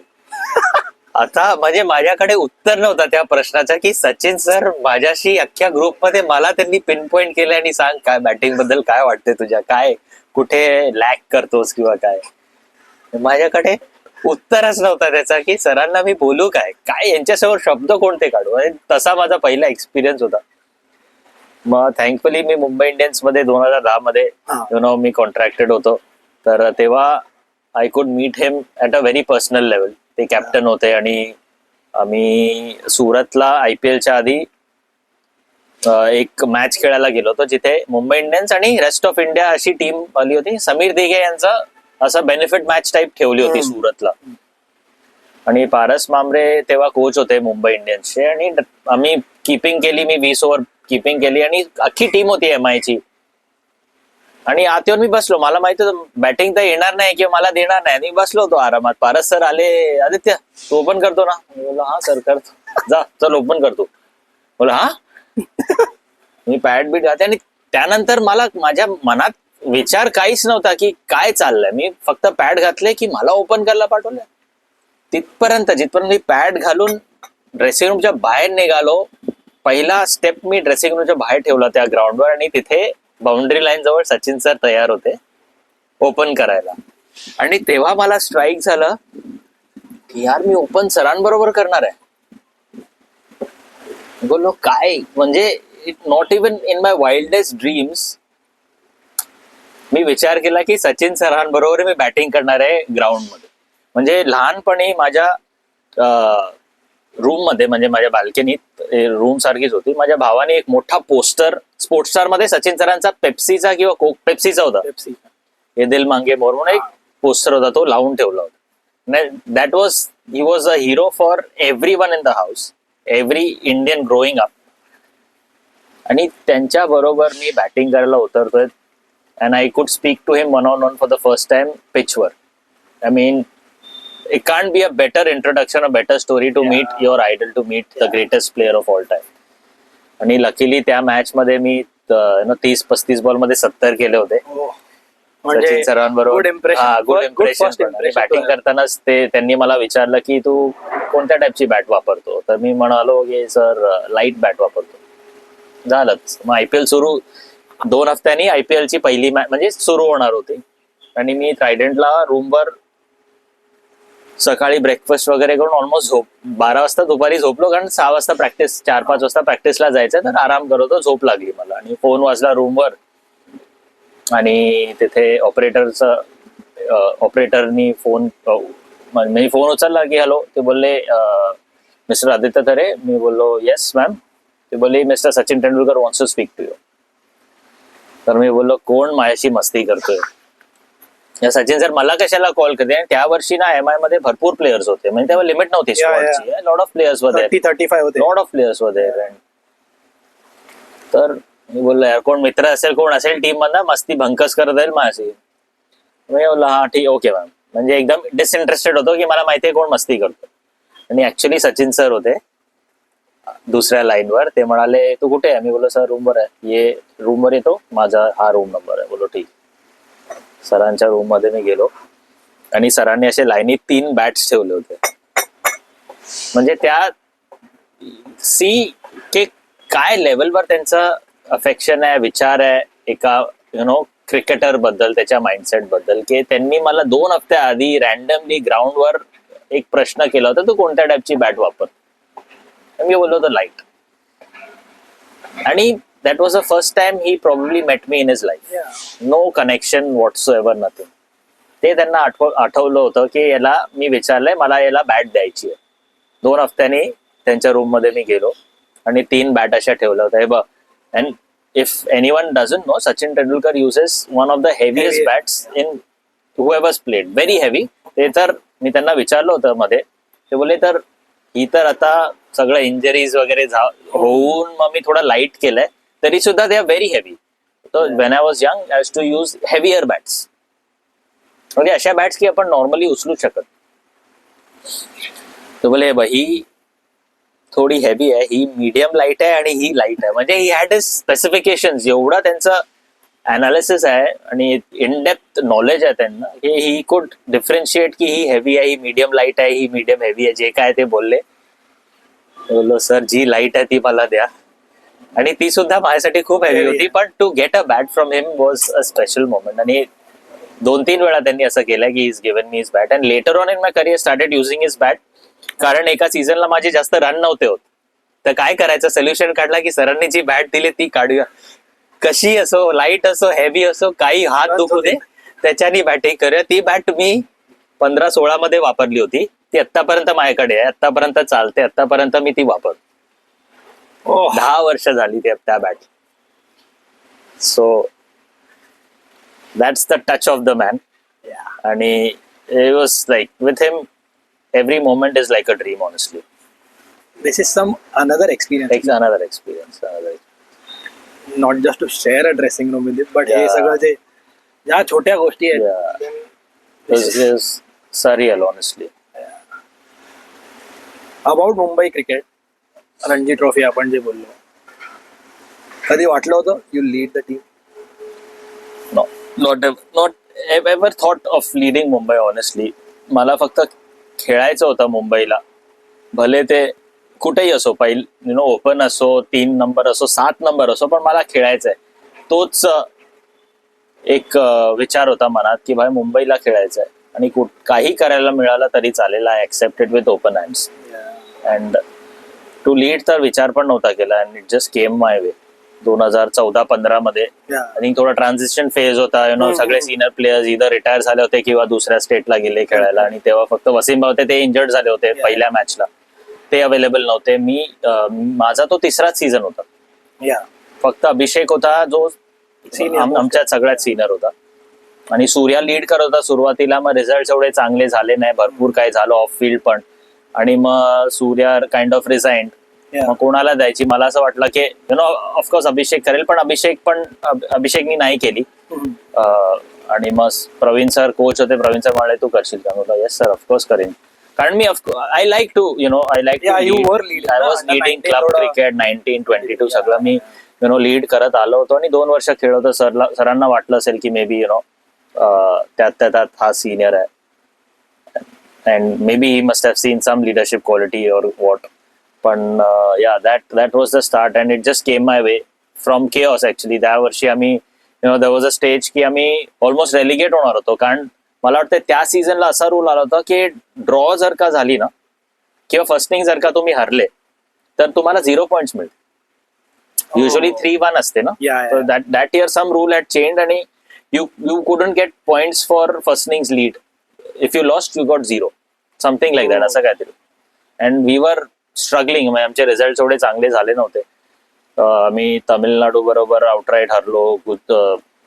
आता म्हणजे माझ्याकडे उत्तर नव्हता त्या प्रश्नाचा की सचिन सर माझ्याशी अख्ख्या ग्रुपमध्ये मला त्यांनी पिन पॉइंट केलं आणि सांग काय बॅटिंग बद्दल काय वाटते तुझ्या, काय कुठे लॅक करतोस किंवा काय. माझ्याकडे उत्तरच नव्हता त्याचा की सरांना मी बोलू काय यांच्यासमोर शब्द कोणते काढू. आणि तसा माझा पहिला एक्सपिरियन्स होता. मग थँकफुली मी मुंबई इंडियन्स मध्ये 2010 मध्ये मी कॉन्ट्रॅक्टेड होतो. तर तेव्हा I could meet him at a very personal level. ते कॅप्टन होते आणि आम्ही सुरतला IPLच्या आधी एक मॅच खेळायला गेलो होतो जिथे मुंबई इंडियन्स आणि रेस्ट ऑफ इंडिया अशी टीम आली होती. समीर दिघे यांचं असं बेनिफिट मॅच टाईप ठेवली होती सुरतला. आणि पारस मामरे तेव्हा कोच होते मुंबई इंडियन्सचे. आणि आम्ही किपिंग केली. मी 20 ओव्हर किपिंग केली आणि अख्खी टीम होती MI ची. आणि आत येऊन मी बसलो. मला माहिती होतं बॅटिंग तर येणार नाही किंवा मला देणार नाही. मी बसलो होतो आरामात. पारस सर आले, आदित्य तू ओपन करतो ना? मी बोललो हा सर करतो. जा चल ओपन करतो. बोला हा. मी पॅड बीट घालते आणि त्यानंतर मला माझ्या मनात विचार काहीच नव्हता की काय चाललंय. मी फक्त पॅड घातले की मला ओपन करायला पाठवलं. जिथपर्यंत मी पॅड घालून ड्रेसिंग रूमच्या बाहेर निघालो, पहिला स्टेप मी ड्रेसिंग रूमच्या बाहेर ठेवला त्या ग्राउंडवर. आणि तिथे बाउंड्री लाईन जवळ सचिन सर तयार होते ओपन करायला. आणि तेव्हा मला स्ट्राईक झालं की यार मी ओपन सरांबरोबर करणार आहे. बोललो काय, म्हणजे not even in my wildest dreams मी विचार केला की सचिन सरांबरोबर मी बॅटिंग करणार आहे ग्राउंड मध्ये. म्हणजे लहानपणी माझ्या रूम मध्ये, म्हणजे माझ्या बाल्कनीत रूम सारखीच होती, माझ्या भावाने एक मोठा पोस्टर स्पोर्ट्स स्टार मध्ये सचिन सरांचा पेप्सीचा किंवा कोक पेप्सीचा होता, ये दिल मांगे मोर म्हणून एक पोस्टर होता, तो लावून ठेवला होता. That was he was a hero for every one in the house, every Indian growing up. आणि त्यांच्या बरोबर मी बॅटिंग करायला उतरतोय and I could speak to him one on one for the first time पिचवर. I mean it can't be a better introduction, a better story to meet your idol, to meet the greatest player of all time. आणि luckily त्या match मध्ये मी 30-35 ball मध्ये 70 केले होते सचिन सरांबरोबर. Good impression. Batting करतानाच त्यांनी मला विचारलं की तू कोणत्या टाईपची बॅट वापरतो, तर मी म्हणालो की सर लाईट बॅट वापरतो. झालंच. मग IPL सुरू 2 हफ्त्यांनी IPL ची पहिली मॅच म्हणजे सुरू होणार होती. आणि मी ट्रायडंटला रूमवर सकाळी ब्रेकफास्ट वगैरे करून ऑलमोस्ट 12 वाजता दुपारी झोपलो, कारण 6 वाजता प्रॅक्टिस, 4-5 वाजता प्रॅक्टिसला जायचं, तर आराम करत होतो. झोप लागली मला आणि फोन वाजला रूमवर आणि तिथे ऑपरेटरनी फोन म्हणजे फोन उचलला की हॅलो, ते बोलले मिस्टर आदित्य थरे. मी बोललो येस मॅम. ते बोलले mister Sachin Tendulkar wants to speak to you. तर मी बोललो कोण माझ्याशी मस्ती करतोय. या सचिन सर मला कशाला कॉल करते. आणि त्या वर्षी ना MI मध्ये भरपूर प्लेयर्स होते, म्हणजे तेव्हा लिमिट नव्हती स्क्वॉडची. लॉट ऑफ प्लेयर्स वर 30-35 होते. लॉट ऑफ प्लेयर्स वर तर मी बोललो यार कोण मित्र असेल, कोण असेल टीम मधला मस्ती भंकस करत जाईल माझी. मी बोललो हा ठीक, ओके मॅम. म्हणजे एकदम डिसइंटरेस्टेड होतो की मला माहितीये कोण मस्ती करतो. आणि ऍक्च्युली सचिन सर होते दुसऱ्या लाईनवर. ते म्हणाले तू कुठे आहे. मी बोललो सर रूमवर आहे. ये रूमवर येतो, माझा हा रूम नंबर आहे. बोललो ठीक. सरांच्या रूम मध्ये मी गेलो आणि सरांनी असे लाईनीत 3 बॅट्स ठेवले होते. म्हणजे त्या के काय लेवलवर त्यांचं अफेक्शन आहे, विचार आहे एका क्रिकेटर बद्दल, त्याच्या माइंडसेट बद्दल, की त्यांनी मला 2 हफ्ते आधी रॅन्डमली ग्राउंडवर एक प्रश्न केला होता, तू कोणत्या टाईपची बॅट वापर. मी बोललो होतो लाईट. आणि that was the first time he probably met me in his life. No connection whatsoever, nothing. ते त्यांना आठवलं होतं की याला मी विचारलंय, मला याला बॅट द्यायची आहे. 2 हफ्त्यांनी त्यांच्या रूम मध्ये मी गेलो आणि 3 बॅट अशा ठेवल्या होत्या. हे बघ, and if anyone doesn't know, Sachin Tendulkar uses one of the heaviest bats in whoever's played, very heavy. ते तर मी त्यांना विचारलं होतं मध्ये. ते बोलले तर ही तर आता सगळं इंजरीज वगैरे होऊन मग मी थोडा लाईट केलंय, तरी सुद्धा दे आर व्हेरी हेवी. तर when I was young I has to use heavier bats. म्हणजे अशा बॅट्स की आपण नॉर्मली उचलू शकत. तो बोले ही थोडी हेवी आहे, ही मीडियम लाईट आहे आणि ही लाईट आहे. म्हणजे ही हॅड इज स्पेसिफिकेशन. एवढा त्यांचं अनालिसिस आहे आणि इन डेप्थ नॉलेज आहे त्यांना, की ही कुड डिफरन्शिएट की ही हेवी आहे, ही मीडियम लाईट आहे, ही मीडियम हेवी आहे. जे काय ते बोलले. बोललो सर जी लाईट आहे ती मला द्या. आणि ती सुद्धा माझ्यासाठी खूप हेवी होती. पण to get a bat from him was a special moment. आणि 2-3 वेळा त्यांनी असं केलं की is given me his bat. And later on in my career started using his bat. कारण एका सीझनला माझे जास्त रन नव्हते होत, तर काय करायचं, सोल्युशन काढला की सरांनी जी बॅट दिली ती काढूया. कशी असो, लाईट असो, हेवी असो, काही हात दुखू दे, त्याच्यानी बॅटिंग करूया. ती बॅट मी 15-16 मध्ये वापरली होती. ती आत्तापर्यंत माझ्याकडे आहे, आत्तापर्यंत चालते, आत्तापर्यंत मी ती वापरतो. 10 वर्ष झाली त्या bat. So that's the touch of the man. आणि it was like with him every moment is like a dream, honestly. This is some another experience. It's another experience. Not just to share a dressing room with it, but हे Yeah. सगळं जे ज्या छोट्या गोष्टी आहेत. Yeah. This is surreal, honestly. About Mumbai cricket, Ranji trophy आपण जे बोललो, कधी वाटलं होतं you lead the team? No, not ever thought of leading Mumbai, honestly. मला फक्त खेळायचं होतं मुंबईला. भले ते कुठेही असो, ओपन असो, 3 नंबर असो, 7 नंबर असो, पण मला खेळायचंय. तोच एक विचार होता मनात की भाई मुंबईला खेळायचंय. आणि काही करायला मिळालं तरी चालेल. I accepted with open hands. And to lead तर विचार पण नव्हता केला. And it just came my way 2014-15 मध्ये. आणि थोडा ट्रान्झिशन फेज होता. सगळे सिनियर प्लेयर्स इधर रिटायर झाले होते किंवा दुसऱ्या स्टेटला गेले खेळायला. आणि तेव्हा फक्त वसीम होते, ते इंजर्ड झाले होते पहिल्या मॅचला, ते अवेलेबल नव्हते. माझा तो 3राच सीझन होता. फक्त अभिषेक होता जो आमच्यात सगळ्यात सिनियर होता. आणि सूर्या लीड करत होता सुरुवातीला. मग रिझल्ट एवढे चांगले झाले नाही, भरपूर काही झालं ऑफ फील्ड पण. आणि मग सूर्या काइंड ऑफ रिझाईन. मग कोणाला द्यायची, मला असं वाटलं की ऑफकोर्स अभिषेक करेल, पण अभिषेकनी नाही केली. आणि मग प्रवीण सर कोच होते, प्रवीण सर म्हणाले तू करशील का? म्हटलं येस सर, ऑफकोर्स करेन. कारण मी I like to I was leading club cricket 19-22 सगळं मी लीड करत आलो होतो. आणि 2 वर्ष खेळ होतो. सरांना वाटलं असेल की मे बी त्यात हा सिनियर आहे. And maybe he must have seen some leadership quality or what. पण that was the start and it just came my way from chaos actually. त्या वर्षी आम्ही there was a stage की आम्ही almost relegate होणार होतो. कारण मला वाटतं त्या सीझनला असा रूल आला होता की ड्रॉ जर का झाली ना किंवा फर्स्ट इनिंग जर का तुम्ही हरले तर तुम्हाला 0 पॉइंट्स मिळते. युजली 3-1 असते ना. That year sum rule had change. आणि you couldn't get points for first innings lead. If you lost, you got 0. Something like that, Oh. असं काहीतरी. And we were struggling. म्हणजे आमचे रिझल्ट एवढे चांगले झाले नव्हते. आम्ही तामिळनाडू बरोबर आउटराईट हरलो.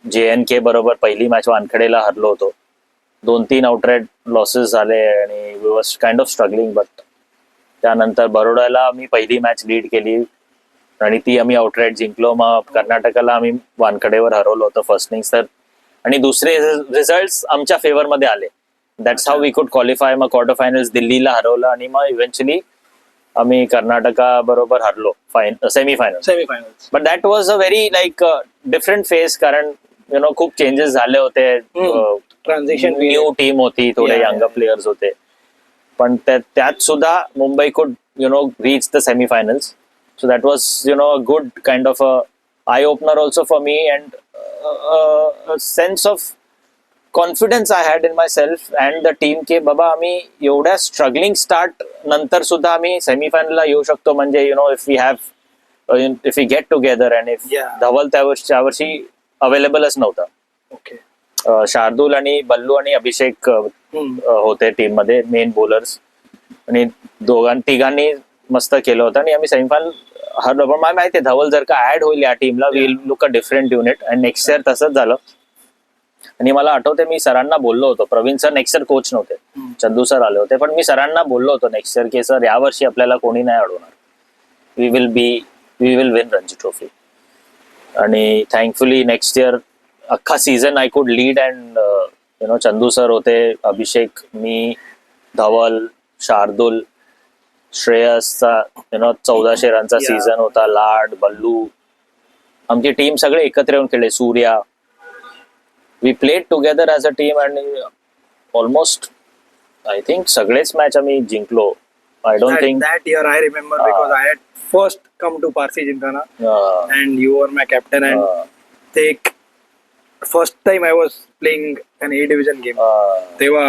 JNK बरोबर पहिली मॅच वानखेडेला हरलो होतो. 2-3 आउटराईट लॉसेस झाले आणि we was kind of struggling. But त्यानंतर बरोडाला आम्ही पहिली मॅच लीड केली आणि ती आम्ही आउटराईट जिंकलो. मग कर्नाटकाला आम्ही वानखेडेवर हरवलं होतं फर्स्ट इनिंग्स. तर आणि दुसरे रिझल्ट आमच्या फेवर मध्ये आले. दॅट्स हाऊ वी कुड क्वालिफाय. मग क्वार्टर फायनल्स दिल्लीला हरवलं आणि मग इव्हेंच्युअली आम्ही कर्नाटका बरोबर हरलो semifinal. Semi-finals. But that was a very like different phase. कारण खूप चेंजेस झाले होते. ट्रान्झिशन न्यू टीम होती, थोडे Yeah, यंगर प्लेयर्स होते. पण त्यात सुद्धा मुंबई कुड reach the semi-finals. So that was a good kind of a I opener also for me and sense of confidence I had in my self and the team की बाबा आम्ही एवढ्या struggling start नंतर सुद्धा आम्ही सेमीफायनलला येऊ शकतो. म्हणजे if we get together and if Yeah. Dhawal त्यावर्षी अवेलेबलच नव्हता. ओके. शार्दूल आणि बल्लू आणि अभिषेक होते टीम मध्ये मेन बॉलर्स. आणि तिघांनी मस्त केलं होतं आणि आम्ही सेमीफायनल हरलो. पण मला माहिती आहे धवल जर का ऍड होईल या टीमला will look a different unit. आणि नेक्स्ट इयर तसंच झालं. आणि मला आठवते मी सरांना बोललो होतो. Praveen sir next year coach नव्हते, चंदू सर आले होते. पण मी सरांना बोललो होतो नेक्स्ट इयर की सर यावर्षी आपल्याला कोणी नाही अडवणार. We will win Ranji trophy. आणि थँकफुली नेक्स्ट इयर अख्खा season I could lead and Chandu sir होते, अभिषेक, मी, धवल, शार्दूल, श्रेयसचा 1400 रनचा Yeah. सीझन होता. लाड, बल्लू, आमची टीम सगळे एकत्र येऊन खेळले. Surya, we played together as a team and almost I think सगळेच मॅच आम्ही जिंकलो. I don't think That year I remember because I had first come to Parsi Gymkhana and you were my captain and take first time I was playing an A division game. तेव्हा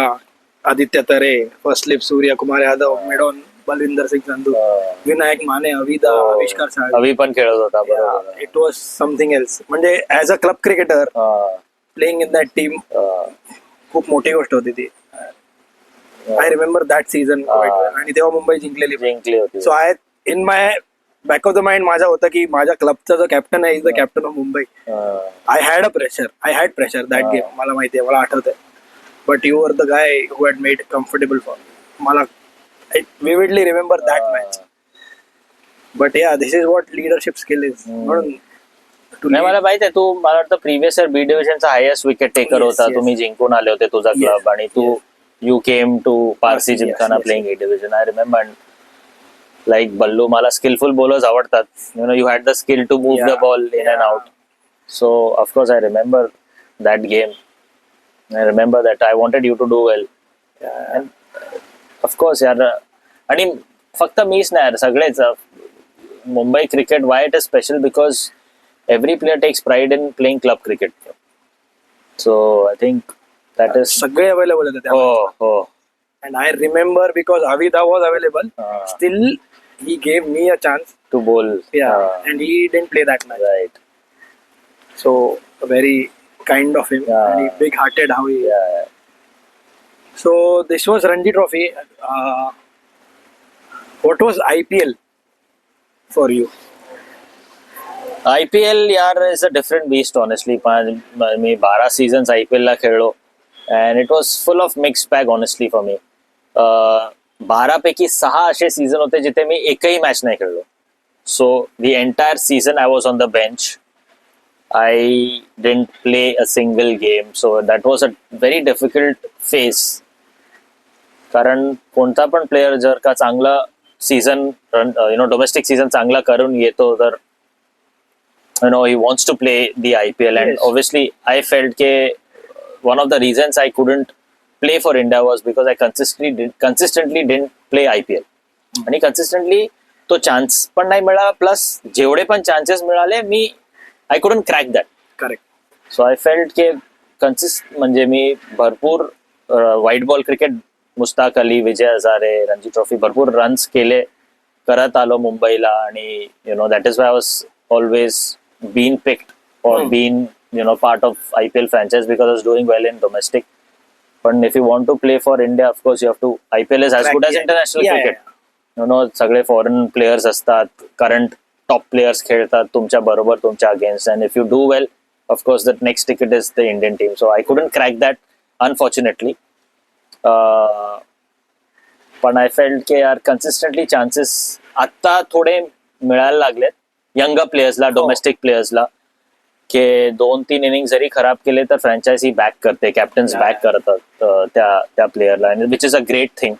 आदित्य तरे, first slip, Surya Kumar Yadav, mid on, Balwinder Singh Sandhu, Vinayak Mane, अविदा, आविष्कार साळ. अभि पण खेळत होता. बरोबर. It was something else. म्हणजे as a club cricketer playing in that team खूप मोठी गोष्ट होती ती. आय रिमेंबर दॅट सीझन आणि तेव्हा मुंबई जिंकली होती. So I in my back of the mind माझा होता की माझ्या क्लबचा जो कॅप्टन आहे is the captain of Mumbai. I had pressure that game. मला माहिती आहे, मला आठवत आहे. But you were the guy who had made comfortable for मला. I vividly remember that match. But yeah this is what leadership skill is. म्हणून नाही मला माहित आहे तू मला वाटतं प्रिव्हियस इयर बी डिव्हिजनचा हायेस्ट विकेट टेकर Yes, होता. yes. तुम्ही जिंकून आले होते तुझा Yes, क्लब आणि तू you came to Parsi Yes, Gymkhana yes. Playing A division. I remember. Like Ballu, मला स्किलफुल बॉलर्स आवडतात. You had the skill to move the Yeah, ball in and yeah. Out. So of course I remember that game. I remember that I wanted you to do well. Of course यार. आणि फक्त मीच नाही यार, सगळेच Mumbai cricket why it is special because every player takes pride in playing club cricket. So I think that is. सगळे available होते Oh. and I remember because Avida was available, still he gave me a chance To bowl. and he didn't play that match. Right. So very kind of him and he big hearted how he. Yeah. So this was Ranji Trophy. What was IPL for you? IPL यार is a different beast honestly. Me 12 seasons IPL ला खेळलो and it was full of mix bag honestly for me. 12 पैकी 6 असे season होते जिथे मी एकही match नाही खेळलो. So the entire season I was on the bench. I didn't play a single game. So that was a very difficult phase. कारण कोणता पण प्लेअर जर का चांगला सीझन डोमेस्टिक सीझन चांगला करून येतो तर he wants to play the IPL. And Yes. obviously I felt that one of the reasons I couldn't play for India was because I consistently didn't play IPL. आणि consistently तो chance पण नाही मिळाला. Plus जेवढे पण chances मिळाले मी I couldn't crack that. Correct. So I felt की म्हणजे मी भरपूर white ball cricket, Mushtaq Ali, Vijay Hazare, Ranji trophy भरपूर रन्स केले करत आलो मुंबईला. आणि that is why I was always been picked or been part of IPL franchise because I was doing well in domestic. But if you want to play for India, of course you have to. IPL is as good as international cricket. सगळे foreign players असतात, current top players खेळतात तुमच्या बरोबर, तुमच्या against, and if you do well, of course the next ticket is the Indian team. So I couldn't crack that unfortunately. पण I felt की यार consistently chances आत्ता थोडे मिळायला लागलेत यंग प्लेयर्सला, डोमेस्टिक प्लेयर्सला, की 2-3 इनिंग जरी खराब केले तर फ्रँचायझी बॅक करते, कॅप्टन्स बॅक करतात त्या प्लेयरला, which is a great thing.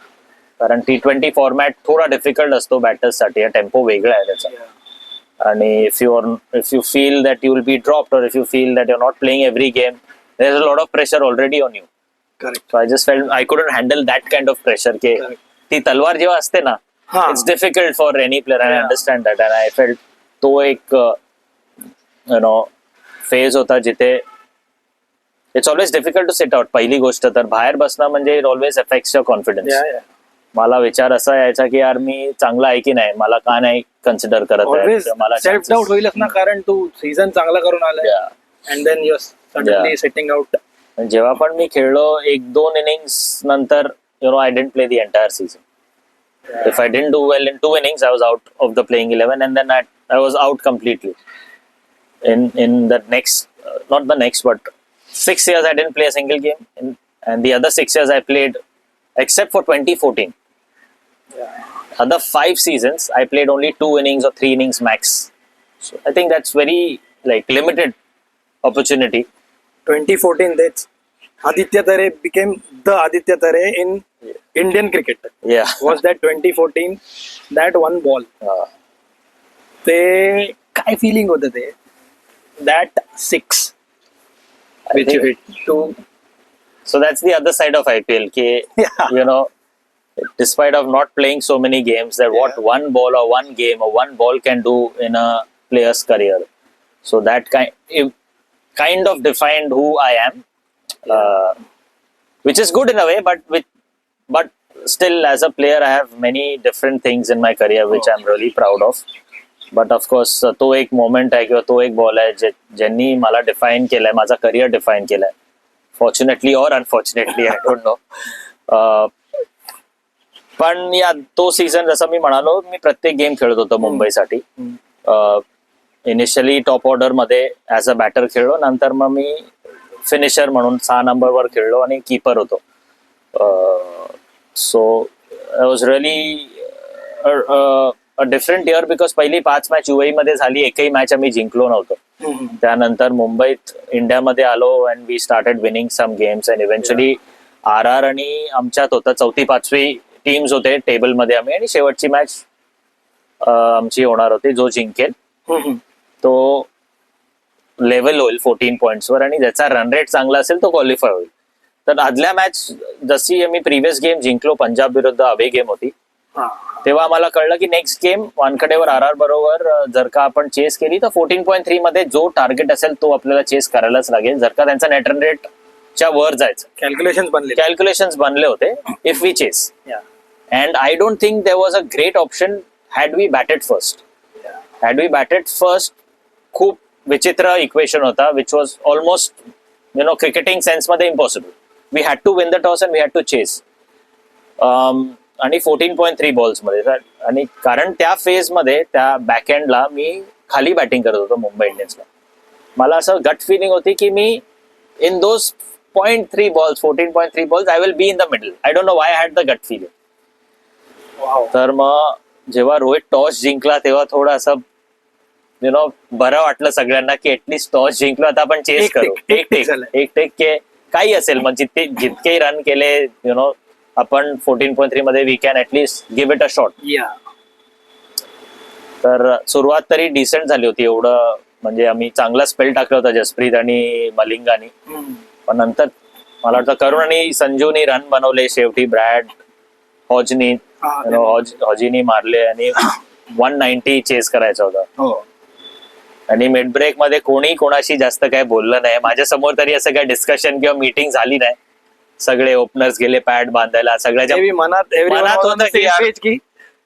कारण T20 फॉर्मॅट थोडा डिफिकल्ट असतो बॅटर्ससाठी, टेम्पो वेगळा आहे त्याचा. आणि if you feel that you will be dropped, और if you feel that you are not playing every game, there is a lot of pressure already on you. So I just felt I couldn't handle that kind of pressure. की ती तलवार जेव्हा असते ना, it's difficult for any player, I understand that. And I felt तो एक phase होता जिथे it's always difficult to set out. पहिली गोष्ट तर बाहेर बसणं म्हणजे it always affects your confidence. मला विचार असा यायचा की यार मी चांगला आहे की नाही, मला का नाही कन्सिडर करत आहे, मला सेल्फ डाऊट होईलच ना, कारण तू सीझन चांगला करून आलाय and then you suddenly sitting out. जेव्हा पण मी खेळलो 1-2 इनिंग्स नंतर I didn't play the entire season. If I didn't do well in 2 innings, I was out of the playing 11, and then I was out completely. In the next, not the next, but 6 years I didn't play a single game, and the other 6 years I played, except for 2014. Other 5 seasons I played only 2 innings or 3 innings max. So I think that's very limited opportunity. 2014, that's Aditya Tare became the Aditya Tare in Indian cricket. Yeah. Was that 2014? That one ball. ते काय feeling होतं ते? That 6 which you hit to. So that's the other side of IPL. Despite of not playing so many games, that what one ball or one game or one ball can do in a player's career. So that kind of defined who I am, which is good in a way, but still as a player I have many different things in my career which I'm really proud of. But of course तो एक moment आहे किंवा तो एक ball आहे ज्यांनी मला define केलाय, माझा करिअर डिफाईन केलाय, फॉर्च्युनेटली और अनफॉर्च्युनेटली, आय डोंट नो. पण या तो सीझन जसं मी म्हणालो, मी प्रत्येक गेम खेळत होतो मुंबईसाठी. इनिशियली टॉप ऑर्डर मध्ये ऍज अ बॅटर खेळलो, नंतर मग मी फिनिशर म्हणून 6 नंबरवर खेळलो आणि कीपर होतो. So I was really a different year, because पहिली 5 मॅच UAE मध्ये झाली, एकही मॅच आम्ही जिंकलो नव्हतो. त्यानंतर मुंबईत इंडियामध्ये आलो and we started winning some games, and eventually RR आणि आमच्यात होतं 4थी-5वी टीम्स होते टेबलमध्ये आम्ही, आणि शेवटची मॅच आमची होणार होती. जो जिंकेल तो लेवल होईल 14 पॉइंट्सवर, आणि ज्याचा रन रेट चांगला असेल तो क्वालिफाय होईल. तर आदल्या मॅच जशी आम्ही प्रिव्हियस गेम जिंकलो, पंजाब विरुद्ध अवे गेम होती, तेव्हा आम्हाला कळलं की नेक्स्ट गेम वानखडेवर RR बरोबर जर का आपण चेस केली तर 14.3 मध्ये जो टार्गेट असेल तो आपल्याला चेस करायलाच लागेल, जर का त्यांचा नेट रन रेट च्या वर जायचं. कॅल्क्युलेशन्स बनले होते if we chase. And I don't think there was a great option had we batted first. खूप विचित्र इक्वेशन होता, which was almost cricketing sense मध्ये impossible. We had to win the toss and we had to chase. आणि 14.3 balls मध्ये, आणि कारण त्या phase मध्ये त्या बॅक एंडला मी खाली बॅटिंग करत होतो मुंबई इंडियन्सला. मला असं गट फिलिंग होती की मी in those 0.3 balls, 14.3 balls, I will be in the middle. I don't know why I had the gut feeling. तर मग जेव्हा रोहित टॉस जिंकला तेव्हा थोडं असं बरं वाटलं सगळ्यांना की ऍटलीस्ट टॉस जिंकलो, आता आपण चेस करू. एक टेक के काही असेल, मग जितके रन केले आपण 14.3 मध्ये, we can at least give it a shot. तर सुरुवात तरी डिसेंट झाली होती, एवढं म्हणजे आम्ही चांगला स्पेल टाकला होता जसप्रीत आणि मलिंगानी. पण नंतर मला वाटतं करुण आणि संजूनी रन बनवले शेवटी, ब्रॅड हॉजीनी मारले, आणि 190 चेस करायचा होता. आणि मिड ब्रेक मध्ये कोणी कोणाशी जास्त काय बोललं नाही. माझ्या समोर तरी असं काय डिस्कशन किंवा मीटिंग झाली नाही. सगळे ओपनर्स गेले पॅड बांधायला. सगळ्याच्या मनात होतं की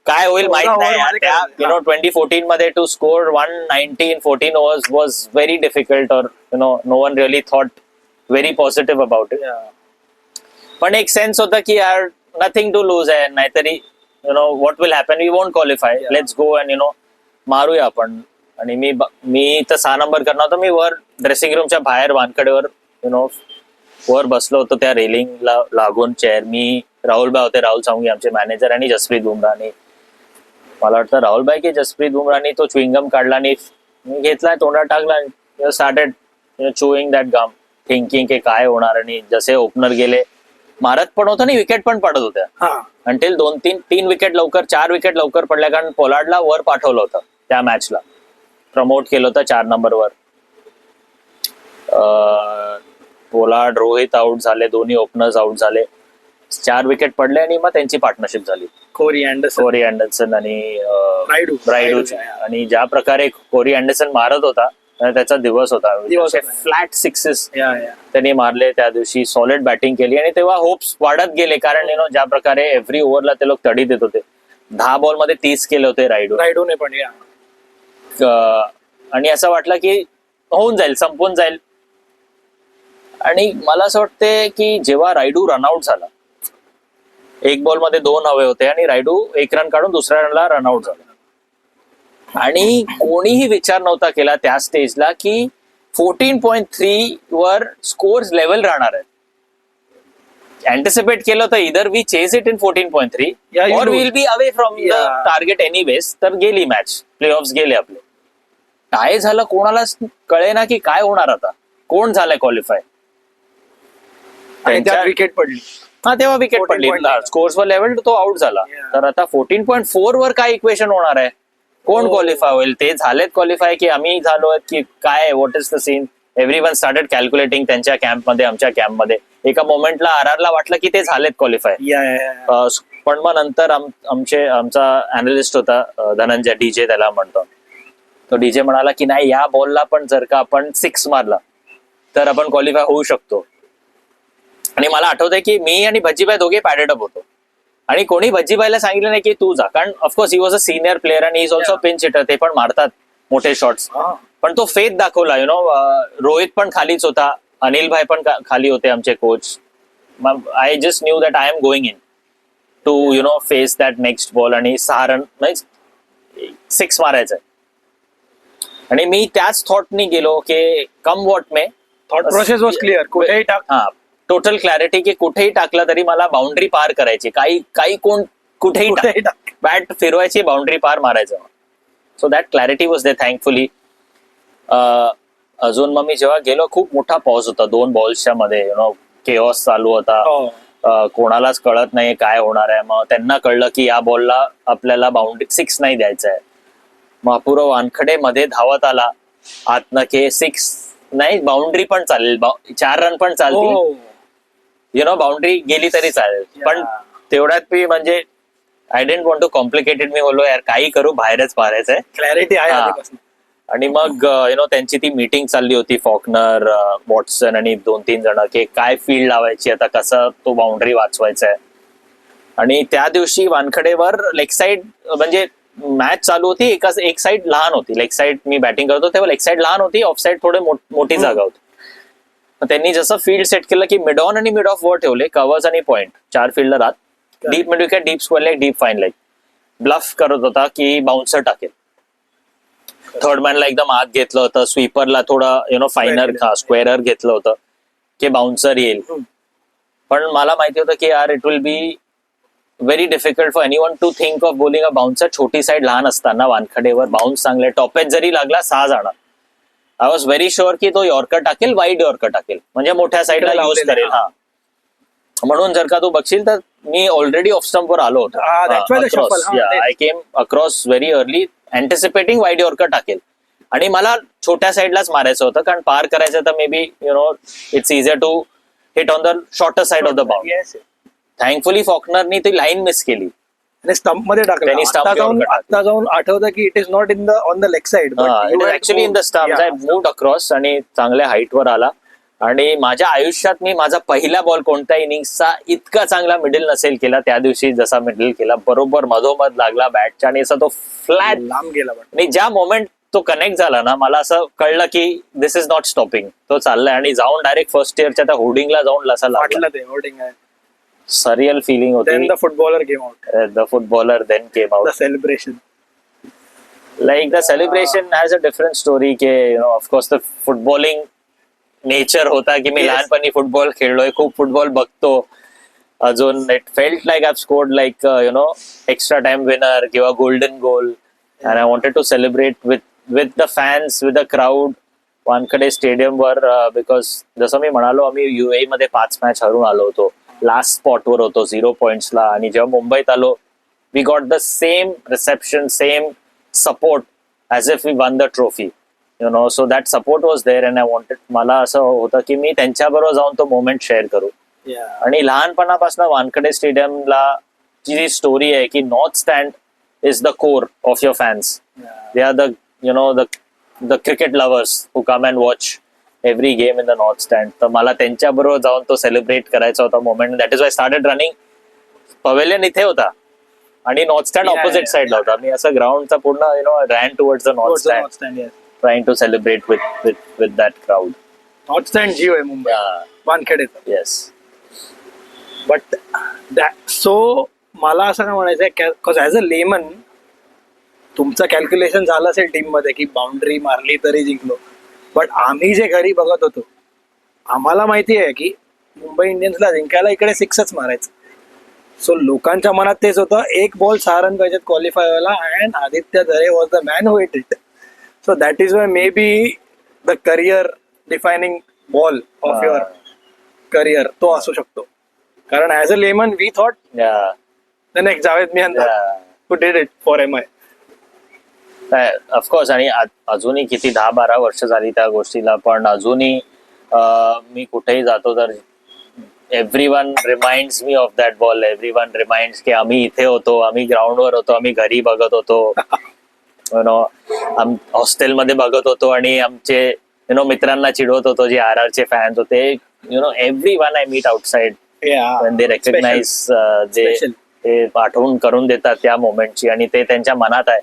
काय होईल माहित 14 नाही ओव्हरमध्ये त्या काय होईल. 2014 मध्ये to score 119 14 overs was very difficult और no one really thought very positive about it. पण एक सेन्स होता की यार नथिंग टू लूज आहे, नाहीतरी what will happen, we won't qualify, let's go and मारूया आपण. आणि मी तर 6 नंबर करणार होतो. मी वर ड्रेसिंग रूमच्या बाहेर वानकडेवर वर बसलो होतो त्या रेलिंगला लागून चेअर. मी राहुलबाई होते, राहुल सावंगी आमचे मॅनेजर, आणि जसप्रीत बुमराहने, मला वाटतं राहुलबाई की जसप्रीत बुमराहने तो च्युइंगम काढला आणि मी घेतला, तोंडात टाकला, started chewing that gum, thinking की काय होणार. आणि जसे ओपनर गेले, मारत पण होतं आणि विकेट पण पडत होत्या. हा अंटील 2-3 विकेट लवकर, 4 विकेट लवकर पडल्या, कारण पोलार्डला वर पाठवलं होतं त्या मॅचला, प्रमोट केलं होतं 4 नंबरवर. पोलार्ड, रोहित आउट झाले, दोन्ही ओपनर्स आउट झाले, 4 विकेट पडले आणि मग त्यांची पार्टनरशिप झाली कोरी अँडरसन आणि रायडूची. आणि ज्या प्रकारे कोरी अँडरसन मारत होता त्याचा दिवस होता. दिवस होता. फ्लॅट सिक्सेस त्यांनी मारले त्या दिवशी, सॉलिड बॅटिंग केली आणि तेव्हा होप्स वाढत गेले, कारण ज्या प्रकारे एव्हरी ओव्हरला ते लोक तडी देत होते. 10 बॉलमध्ये 30 केले होते रायडूने पण. आणि असं वाटलं की होऊन जाईल, संपून जाईल. आणि मला असं वाटते की जेव्हा रायडू रनआउट झाला, 1 बॉलमध्ये 2 हवे होते आणि रायडू 1 रन काढून दुसऱ्या रनला रनआउट झाला. आणि कोणीही विचार नव्हता केला त्या स्टेजला की 14.3 वर स्कोर्स लेवल राहणार आहे. अँटिसिपेट केलं होतं इधर वी चेज इट इन 14.3 और will be away from the target anyways. तर गेली मॅच, प्लेऑफ्स गेले आपले. काय झालं कोणालाच कळेना की काय होणार आता, कोण झालंय क्वालिफाय. विकेट पडली. हा तेव्हा विकेट पडली, 14.3 स्कोर्सवर लेवल तो आउट झाला. तर आता 14.4 वर काय इक्वेशन होणार आहे, कोण क्वालिफाय होईल. ते झालेत क्वालिफाय की आम्ही झालोय की काय, what is the scene. Everyone started calculating त्यांच्या कॅम्पमध्ये, आमच्या कॅम्पमध्ये. एका मोमेंटला आरआरला वाटलं की ते झालेत क्वालिफाय. पण मग नंतर आमचा अॅनालिस्ट होता धनंजय, डीजे त्याला म्हणतो, तो डीजे म्हणाला की नाही, या बॉलला पण जर का आपण 6 मारला तर आपण क्वालिफाय होऊ शकतो. आणि मला आठवतंय की मी आणि भज्जीबाई दोघे पॅडेड अप होतो आणि कोणी भज्जीबाईला सांगितलं नाही की तू जा, कारण of course he was a senior player आणि इज ऑल्सो पिंच हिटर, ते पण मारतात मोठे शॉट्स. पण तो फेथ दाखवला. रोहित पण खालीच होता, अनिल भाई पण खाली होते आमचे coach. I just knew that I am going in to face that next ball आणि 6 रन 6 मारायचंय. आणि मी त्याच थॉटनी गेलो की come what may, thought process was clear. कुठेही टाक, हा टोटल क्लॅरिटी की कुठेही टाकलं तरी मला बाउंड्री पार करायची, काही कोण कुठेही टाक, बॅट फिरवायची, बाउंड्री पार मारायचं. So that clarity was they thankfully. अजून मग मी जेव्हा गेलो, खूप मोठा पॉज होता 2 बॉल्सच्या मध्ये, केओस चालू होता, कोणालाच कळत नाही काय होणार आहे. मग त्यांना कळलं की या बॉलला आपल्याला बाउंड्री 6 नाही द्यायचं आहे. मग अपूर्व वानखडे मध्ये धावत आला आतनं की 6 नाही, बाउंड्री पण चालेल, 4 रन पण चालतील, बाउंड्री गेली तरी चालेल. पण तेवढ्यात मी म्हणजे I didn't want to complicated, मी बोललो यार काही करू, बाहेरच मारायचंय, क्लॅरिटी आहे आधीपासून. आणि मग त्यांची ती मीटिंग चालली होती, फॉकनर, वॉटसन आणि 2-3 जण, की काय फील्ड लावायची आता, कसं तो बाउंड्री वाचवायचा आहे. आणि त्या दिवशी वानखडेवर लेग साईड, म्हणजे मॅच चालू होती, एक साईड लहान होती, लेग साईड मी बॅटिंग करतो तेव्हा लेग साईड लहान होती, ऑफ साईड थोडे मोठी जागा होती. त्यांनी जसं फील्ड सेट केलं की मिड ऑन आणि मिड ऑफ वर ठेवले, कव्हर्स आणि पॉइंट, 4 फिल्डर आत, deep mid wicket, deep square leg, deep fine leg. Bluff करत होता की बाउन्सर टाकेल. थर्ड मॅनला एकदम आत घेतलं होतं, स्वीपरला थोडं फायनर स्क्वेअरर घेतलं होतं की बाउन्सर येईल. पण मला माहिती होतं की यार it will be very difficult for anyone to think of bowling a bouncer. छोटी साईड लहान असताना वानखडेवर बाउन्स चांगले, टॉपेज जरी लागला 6 जाणार. आय वॉज व्हेरी शुअर की तो यॉर्कर टाकेल, वाईड यॉर्कर टाकेल, म्हणजे मोठ्या साईडला यूज करेल. हा म्हणून जर का तू बघशील तर मी ऑलरेडी ऑफ स्टंपवर आलो होतो. I came across very early anticipating wide yorker टाकेल, आणि मला छोट्या साईडलाच मारायचं होतं, कारण पार करायचं तर may be it's easier to hit on the shorter side of the boundary. Thankfully फॉकनरनी ती लाईन मिस केली आणि स्टंप मध्ये टाकलं. आता जाऊन आठवतं की it is not in the on the leg side, it is actually in the stumps. I moved across आणि चांगल्या हाईट वर आला आणि माझ्या आयुष्यात मी माझा पहिला बॉल कोणत्या इनिंग्सचा इतका चांगला मिडल नसेल केला त्या दिवशी जसा मिडल केला, बरोबर मधोमध लागला बॅटच्या आणि असा तो फ्लॅट. लांब गेला पण. आणि ज्या मोमेंट तो कनेक्ट झाला ना, मला असं कळलं की दिस इज नॉट स्टॉपिंग, तो चाललाय. आणि जाऊन डायरेक्ट फर्स्ट इयरच्या त्या होर्डिंगला जाऊन असा लागला. वाटलं ते होर्डिंग आहे. सरियल फिलिंग Then होती. the footballer came out. The footballer then came out. The celebration. Like the celebration has a different story के of course the footballing nature होता की मी Yes. लहानपणी फुटबॉल खेळलोय, खूप फुटबॉल बघतो. अजून it felt like I scored like extra time winner किंवा golden goal, and I wanted to celebrate with the fans, with the crowd Wankhede स्टेडियमवर. Because जसं मी म्हणालो, आम्ही UAE मध्ये 5 मॅच हरून आलो होतो, लास्ट स्पॉटवर होतो 0 पॉइंट्सला. आणि जेव्हा मुंबईत आलो, we got the same reception, same support as if we won the trophy. So that support was there and I wanted. मला असं होतं की मी त्यांच्याबरोबर जाऊन तो मोमेंट शेअर करू. Yeah. आणि लहानपणापासून वानखडे स्टेडियमला जी स्टोरी आहे की north stand is the core of your fans. They are the cricket lovers who come and watch every game in the north stand. तर मला त्यांच्याबरोबर जाऊन तो सेलिब्रेट करायचा होता moment. That is why started running. Pavilion इथे होता आणि north stand Yeah, opposite yeah, साइडला होता. मी असं ग्राउंडचा पूर्ण ran towards the north stand, North Stand, yes. Trying to celebrate with that crowd. North Stand जीव आहे मुंबई. वानखेडेचा. येस. बट सो मला असं काय म्हणायचं आहे, ॲज अ लेमन तुमचं कॅल्क्युलेशन झालं असेल टीम मध्ये की बाउंड्री मारली तरी जिंकलो. बट आम्ही जे घरी बघत होतो, आम्हाला माहिती आहे की मुंबई इंडियन्सला जिंकायला इकडे 6च मारायचं. सो लोकांच्या मनात तेच होतं, एक बॉल 6 रन पाहिजेत क्वालिफाय व्हायला, and Aditya Zare was the man who hit it. So that is why may be the career defining ball of your career तो असू शकतो. कारण as a layman we thought the next Javed Miyan who did it for MI. Of course. आणि अजूनही किती 10-12 वर्ष झाली त्या गोष्टीला, पण अजूनही मी कुठेही जातो तर everyone reminds me of that ball. Everyone reminds की आम्ही इथे होतो, आम्ही ग्राउंडवर होतो, आम्ही घरी बघत होतो, हॉस्टेलमध्ये बघत होतो आणि आमचे मित्रांना चिडवत होतो जे RRचे फॅन्स होते. Everyone I meet outside when they recognize ते आठवण करून देतात त्या मोमेंटची, आणि ते त्यांच्या मनात आहे.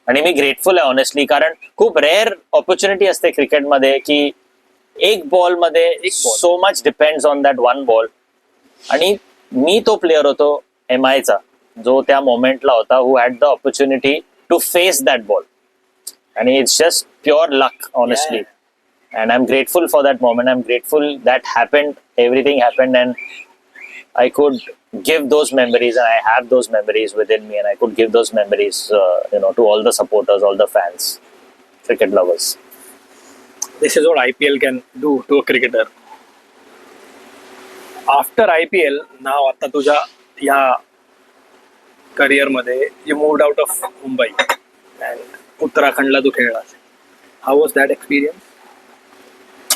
आणि मी ग्रेटफुल आहे ऑनेस्टली, कारण खूप रेअर ऑपॉर्च्युनिटी असते क्रिकेटमध्ये की एक बॉल मध्ये so much depends on that one ball. आणि मी तो प्लेअर होतो MIचा जो त्या मोमेंटला होता, who had the opportunity to face that ball. आणि it's just pure luck honestly. And I'm grateful for that moment. I'm grateful that happened, everything happened, and I could give those memories, and I have those memories within me, and I could give those memories to all the supporters, all the fans, cricket lovers. This is what IPL can do to a cricketer. After IPL, now आता तुझ्या या career मध्ये you moved out of Mumbai and उत्तराखंडला Tu खेळलास. How was that experience?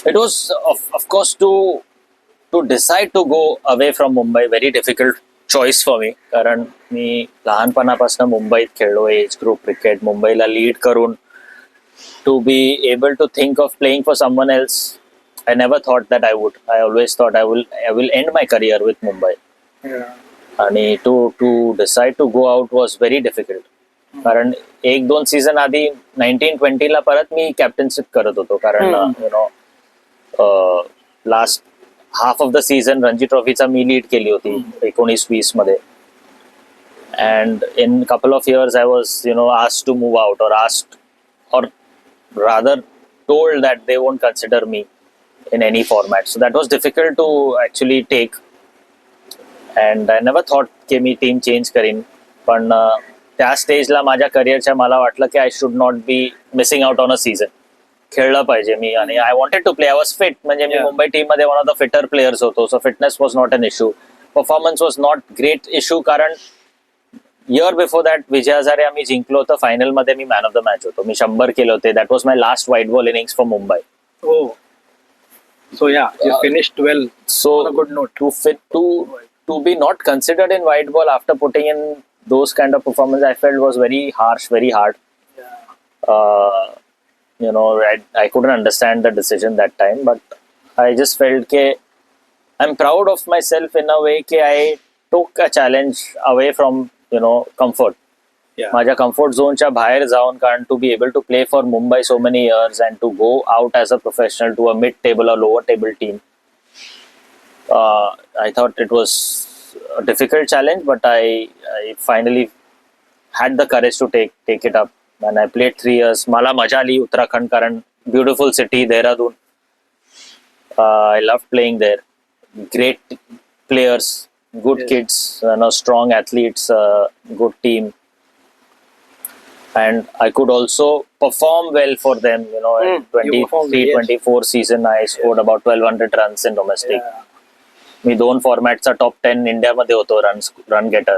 It was of course to decide to go away from Mumbai, very difficult choice for me. कारण मी लहानपणापासून मुंबईत खेळलो, age group cricket मुंबईला lead करून, to be able to think of playing for someone else, I never thought that I would. I always thought I will end my career with Mumbai. आणि to decide to go out was very difficult. कारण 1-2 season आधी 19-20 ला परत मी captainship करत होतो. कारण last half of the season Ranji ट्रॉफीचा मी लीड केली होती 19-20 मध्ये. And in couple of years I was asked to move out, or asked, or rather told that they won't consider me in any format. So that was difficult to actually take. And I never thought की मी team change करीन. पण त्या स्टेजला माझ्या करिअरच्या मला वाटलं की I should not be missing out on a season. खेळलं पाहिजे मी, आणि I wanted to play. I was fit. म्हणजे मी मुंबई टीम मध्ये one of the fitter players होतो. So fitness was not an issue. Performance was not great issue, कारण year before that Vijay Hazare आम्ही जिंकलो होतं. फायनल मध्ये मी मॅन ऑफ द मॅच होतो. मी 100 केले होते. That was my last white ball innings for Mumbai. So yeah, you finished well. So on a good note. To be not considered in white ball after putting in those kind of performance, I felt was very harsh, very hard. Yeah. I couldn't understand the decision that time, but I just felt ke I'm proud of myself in a way ke I took a challenge away from comfort. Yeah. माझ्या comfort झोनच्या बाहेर जाऊन, कारण to be able to play for Mumbai so many years and to go out as a professional to a mid table a lower table team. I thought it was a difficult challenge, but I finally had the courage to take it up, and I played 3 years. मला मजा आली उत्तराखंड, कारण beautiful city Dehradun. I loved playing there. Great players, good Yes. kids, strong athletes, good team. And I could also perform well for them. In You performed, 23, yes. 24 season, I scored about 1200 runs in domestic. Yeah. मी 2 फॉर्मॅटचा top 10 इंडियामध्ये होतो run getter.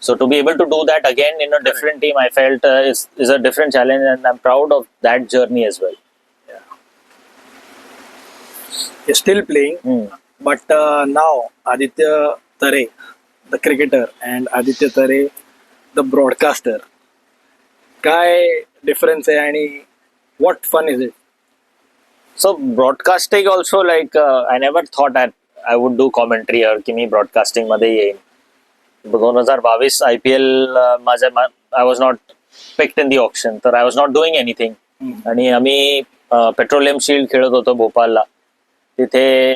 So to be able to do that again in a different team, I felt is a different challenge, and I'm proud of that journey as well. You're still playing, but now Aditya Tare, the cricketer, and Aditya Tare, the broadcaster. काय difference आहे आणि what fun is it? So broadcasting also, like I never thought that I would do commentary or की मी broadcasting मध्ये येईन. 2022 IPL माझ्या I was not picked in the auction, तर I was not doing anything. आणि आम्ही petroleum shield खेळत होतो भोपाळला. तिथे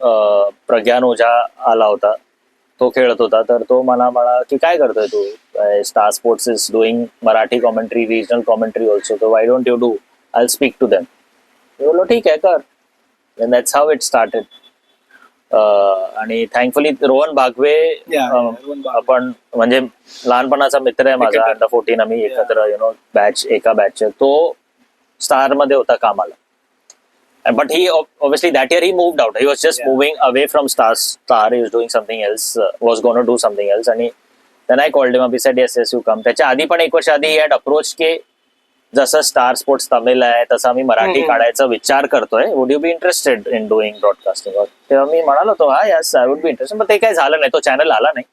प्रज्ञान ओझा आला होता, तो खेळत होता. तर तो मला की काय करतोय तू, star sports is doing Marathi commentary, regional commentary also, तर why don't you do, I speak to them. बोललो ठीक आहे कर. And that's how it started. आणि थँकफुली रोहन भागवे रोहन भागवे. आपण म्हणजे लहानपणाचा मित्र आहे माझा. Cricketer. अंडर 14 आम्ही एकत्र एका बॅचचे. तो स्टार मध्ये होता कामाला. But he obviously that year he moved out. He was just moving away from Star. He was doing something else. Was going to do something else. And then I called him up. He said yes, you come. त्याच्या आधी पण एक वर्ष आधी he had approached के जसं star sports Tamil आहे तसं आम्ही मराठी काढायचा विचार करतोय. Would you be interested in doing broadcasting? तेव्हा मी म्हणालो होतो हा yes I would be interested. पण ते काही झालं नाही, तो चॅनल आला नाही.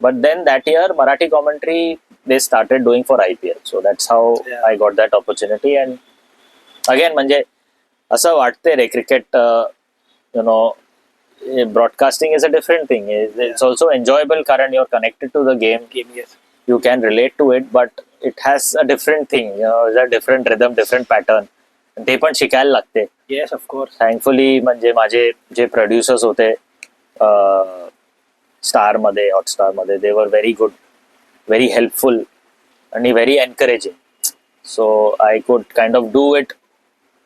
But then that year Marathi commentary they started doing for IPL. So that's how I got that opportunity. And again म्हणजे असं वाटतंय रे cricket broadcasting is a different thing. It's also enjoyable कारण you are connected to the game. You can relate to it, but it has a different thing. It's a different rhythm, different pattern. ते पण शिकायला लागते. Yes, of course. Thankfully म्हणजे माझे जे producers होते star मध्ये, हॉटस्टार मध्ये, they were very good, very helpful आणि very encouraging. So I could kind of do it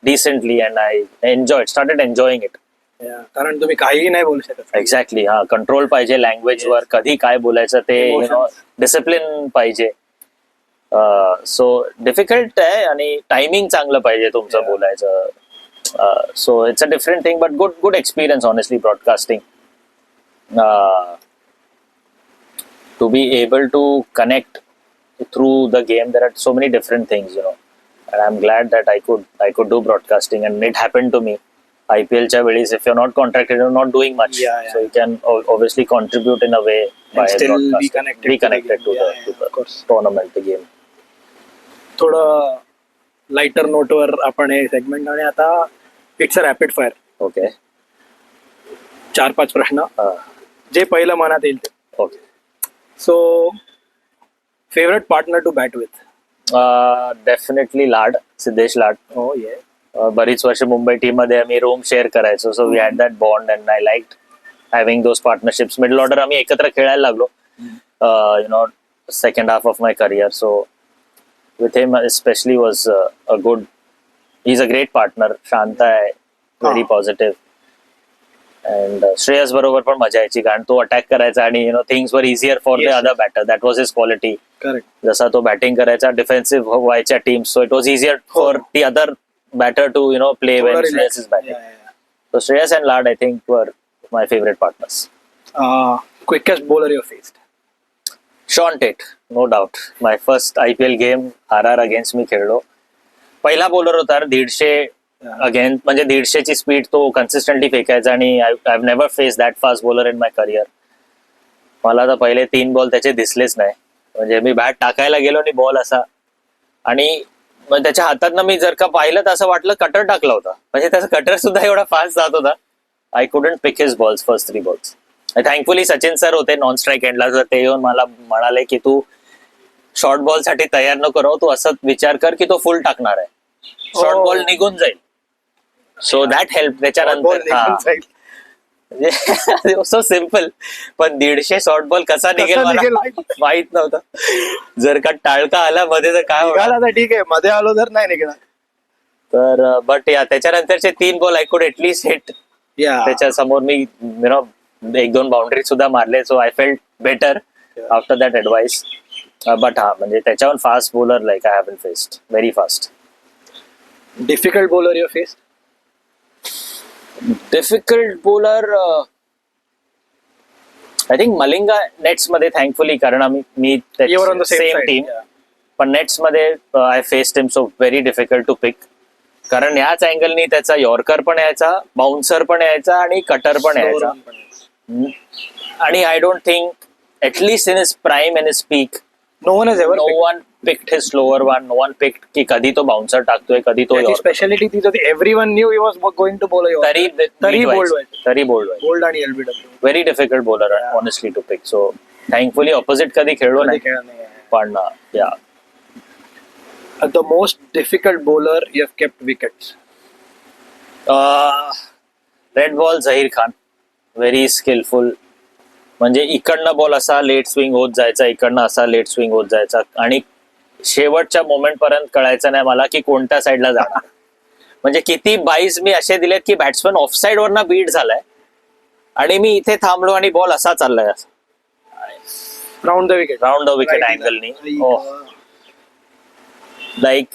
decently and I started enjoying it. कारण तुम्ही काहीही नाही बोलू शकत. एक्झॅक्टली. हा, कंट्रोल पाहिजे लँग्वेज वर, कधी काय बोलायचं ते डिसिप्लिन पाहिजे. सो डिफिकल्ट आहे आणि टायमिंग चांगलं पाहिजे तुमचं बोलायचं. So it's a different thing, but good experience honestly broadcasting. To be able to connect through the game, there are so many different things, and I'm glad that I could do broadcasting, and it happened to me. IPL च्या वेळेस if you're not contracted, you're not doing much. So you can obviously contribute in a way by still be connected to the tournament, the game. थोडं lighter नोटवर आपण हे segment, आणि आता it's a rapid fire. Okay. 4-5 प्रश्न, जे पहिलं मनात येईल ते. Okay. So favourite partner to bat with? Definitely Lad, Siddhesh Lad. हो ये. बरीच वर्ष मुंबई टीम मध्ये आम्ही रूम शेअर करायचो. So we had that bond and I like having those partnerships. Middle order आम्ही एकत्र खेळायला लागलो second half of my career. So with him especially was a good, he is a great partner. शांत आहे, very positive. And Shreyas बरोबर पण मजा यायची, कारण तो अटॅक करायचा आणि things were easier for the other batter. That was his quality. Correct. जसा तो बॅटिंग करायचा, डिफेन्सिव्ह व्हायच्या team, so it was easier for the other batter to play when Shreyas is batting. So Shreyas and Lad I think were my favourite partners. Quickest bowler you faced? Shaun Tait, no doubt. My first IPL game RR against मी खेळलो. पहिला bowler होता 150 against, म्हणजे 150 ची speed तो consistently फेकायचा. आणि I have never face that fast bowler in my career. मला तर पहिले 3 बॉल त्याचे दिसलेच नाही. म्हणजे मी बॅट टाकायला गेलो आणि बॉल असा, आणि मग त्याच्या हातातनं मी जर का पाहिलं तर असं वाटलं कटर टाकला होता, म्हणजे त्याचा कटर सुद्धा एवढा फास्ट जात होता. I couldn't pick his balls first 3 balls. Thankfully Sachin sir होते नॉन स्ट्राईक एंडला, तर ते येऊन मला म्हणाले की तू शॉर्ट बॉल साठी तयार नको राहू, तू असं विचार कर की तो फुल टाकणार आहे, शॉर्ट Oh. बॉल निघून जाईल. So that help. Ball त्याच्यानंतर निघून जाईल. सो सिम्पल, पण 150 शॉर्ट बॉल कसा निघेल कसा मला निघेल? माहित नव्हतं. जर का टाळका आला मध्ये तर काय होणार. निघाला तर ठीक आहे, मध्ये आलो तर नाही निघणार. तर बट या त्याच्यानंतरचे 3 ball I could at least hit. त्याच्या समोर मी 1-2 बाउंड्री सुद्धा मारले. So I felt better after that advice. But हा, म्हणजे त्याच्यावर fast bowler like I haven't faced very fast. Difficult bowler your face. Difficult bowler I think Malinga nets मध्ये, thankfully, कारण मी You were on the same same side, team. yeah. पण nets मध्ये I faced him, so very difficult to पिक. कारण याच अँगलनी त्याचा yorker पण यायचा, बाउन्सर पण यायचा आणि कटर पण यायचा. आणि I don't think at least in his prime in his peak no one is ever. No one picked his slower one. No one picked की कधी तो बाउन्सर टाकतोय, कधी तो त्याची यॉर्कर. स्पेशालिटी तीच होती. Everyone knew he was going to bowl तरी बोल्ड बोल्ड आणि LBW. Very difficult bowler honestly to pick. So thankfully opposite कधी खेळलो नाही, पण या. The most difficult bowler you have kept wickets. Red ball Zaheer Khan, very skillful. म्हणजे इकडनं ball असा लेट स्विंग होत जायचा, इकडनं असा लेट स्विंग होत जायचा, आणि शेवटच्या मोमेंट पर्यंत कळायचं नाही मला की कोणत्या साईडला जाणार. म्हणजे किती बाईस मी असे दिलेत की बॅट्समन ऑफ साईड वरनं बीट झालाय आणि मी इथे थांबलो आणि बॉल असा चाललाय round the wicket. Round the wicket अँगलनी. Like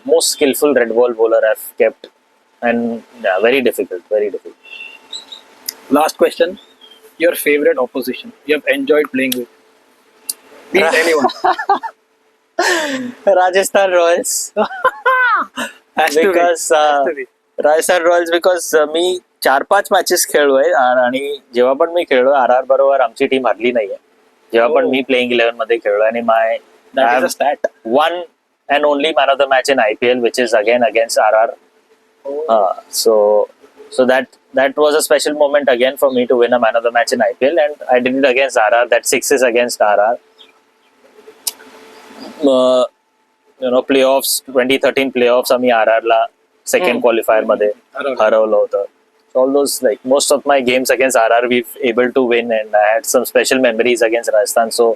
most skilful red ball bowler I have kept, and very difficult. Last question. Your favorite opposition you have enjoyed playing with? Beat anyone. Rajasthan Royals. Has to be. Because, Has to be. Rajasthan Royals because मी 4-5 matches खेळलोय, आणि जेव्हा पण मी खेळलोय RR बरोबर आमची team हरली नाहीये. जेव्हा पण Oh. मी प्लेइंग 11 मध्ये खेळलोय, आणि That is a stat. One and only man of the match in IPL which is again against RR. So that was a special moment again for me to win a man of the match in IPL, and I did it against RR. That 6 is against RR. Playoffs 2013 playoffs आम्ही RR ला second qualifier मध्ये हरवलं होतं. So all those, like most of my games against RR we've able to win, and I had some special memories against Rajasthan. So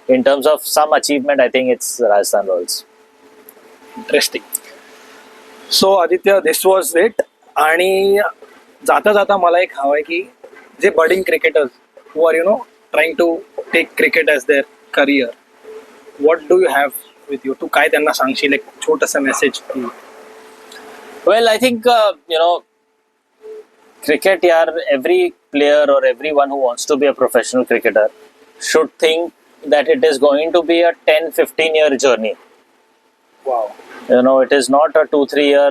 in terms of some achievement, I think it's Rajasthan Royals. Interesting. So Aditya, this was it. आणि जाता जाता मला एक हवं आहे की जे budding cricketers who are trying to take cricket as their career, what do you have with you? तू काय त्यांना सांगशील, एक छोटंसं message? Well, I think cricket, every player or everyone who wants to be a professional cricketer should think that it is going to be a 10-15 year journey. Wow. It is not a 2-3 year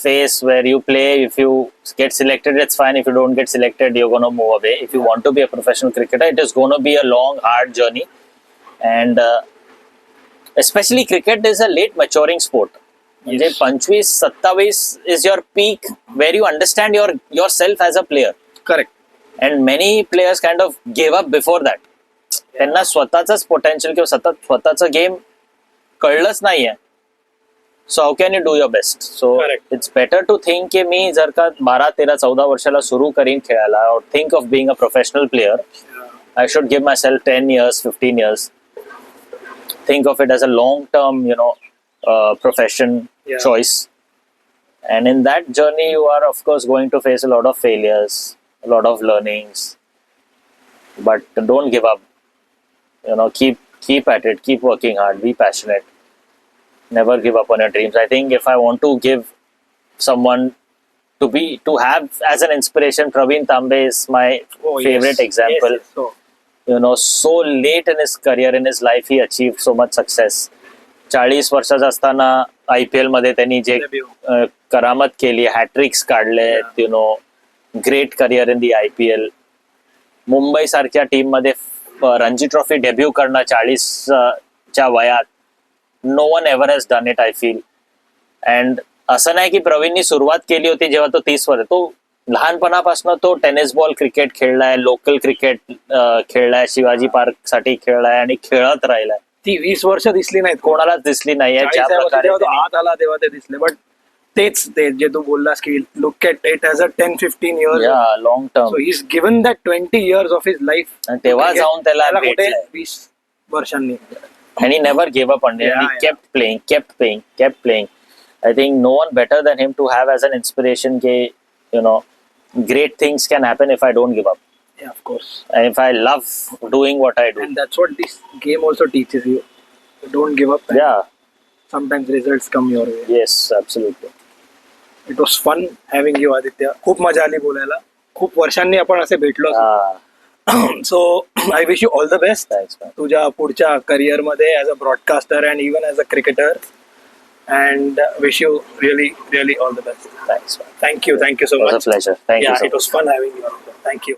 phase where you play. If you get selected, it's fine. If you don't get selected, you're going to move away. If you want to be a professional cricketer, it is going to be a long, hard journey. And especially cricket is a late maturing sport. म्हणजे 25-27 is your peak where you understand yourself as a player. Correct. And many players kind of gave up before that. त्यांना स्वतःच potential किंवा स्वतःचं game कळलंच नाहीये. So how can you do your best? So Correct. It's better to think की मी जर का 12-13-14 वर्षाला सुरू करीन खेळायला, और think of being a professional player, I should give my self 10 years, 15 years. Think of it as a long term, profession choice. And in that journey, you are of course going to face a lot of failures, a lot of learnings. But don't give up. Keep at it. Keep working hard. Be passionate. Never give up on your dreams. I think if I want to give someone to have as an inspiration, Praveen Tambe is my favorite example. Yes. So late in his career, in his life, he achieved so much success. 40 वर्षाचा असताना IPL मध्ये त्यांनी जे करामत केली, हॅट्रिक्स काढले, great career in the IPL. Mumbai सारख्या team मध्ये रणजी ट्रॉफी डेब्यू करणं 40 च्या वयात, no one ever has done it I feel. And असं नाही की प्रवीणनी सुरुवात केली होती जेव्हा तो 30 वर तो लहानपणापासून तो टेनिस बॉल क्रिकेट खेळलाय, लोकल क्रिकेट खेळलाय, शिवाजी पार्क साठी खेळलाय आणि खेळत राहिलाय. ती 20 वर्ष दिसली नाहीत कोणालाच दिसली नाहीये ज्या 40 वर्ष प्रकारे जेव्हा तो त्यांनी- आत आला तेव्हा ते दिसले. बट तेच ते जे तू बोललास की look at it as a 10-15 years. या long term. So he is given that 20 years of his life. आणि तेव्हा जाऊन त्याला कुठे भेटलंय. 20 वर्षांनी. And he never gave up on it. And he Yeah. kept playing. I think no one better than him to have as an inspiration. Great things can happen if I don't give up. Yeah, of course. And if I love doing what I do. And that's what this game also teaches you. Don't give up. And Yeah. sometimes results come your way. Yes, absolutely. It was fun having you, Aditya. खूप मजा आली बोलायला. खूप वर्षांनी आपण असे भेटलो. So I wish you all the best Thanks, man. तुझ्या पुढच्या करिअर मध्ये as a broadcaster and even as a cricketer. And wish you really all the best. Thanks, man. Thank you so It was a much. pleasure. Thank you so it was fun having you. Thank you.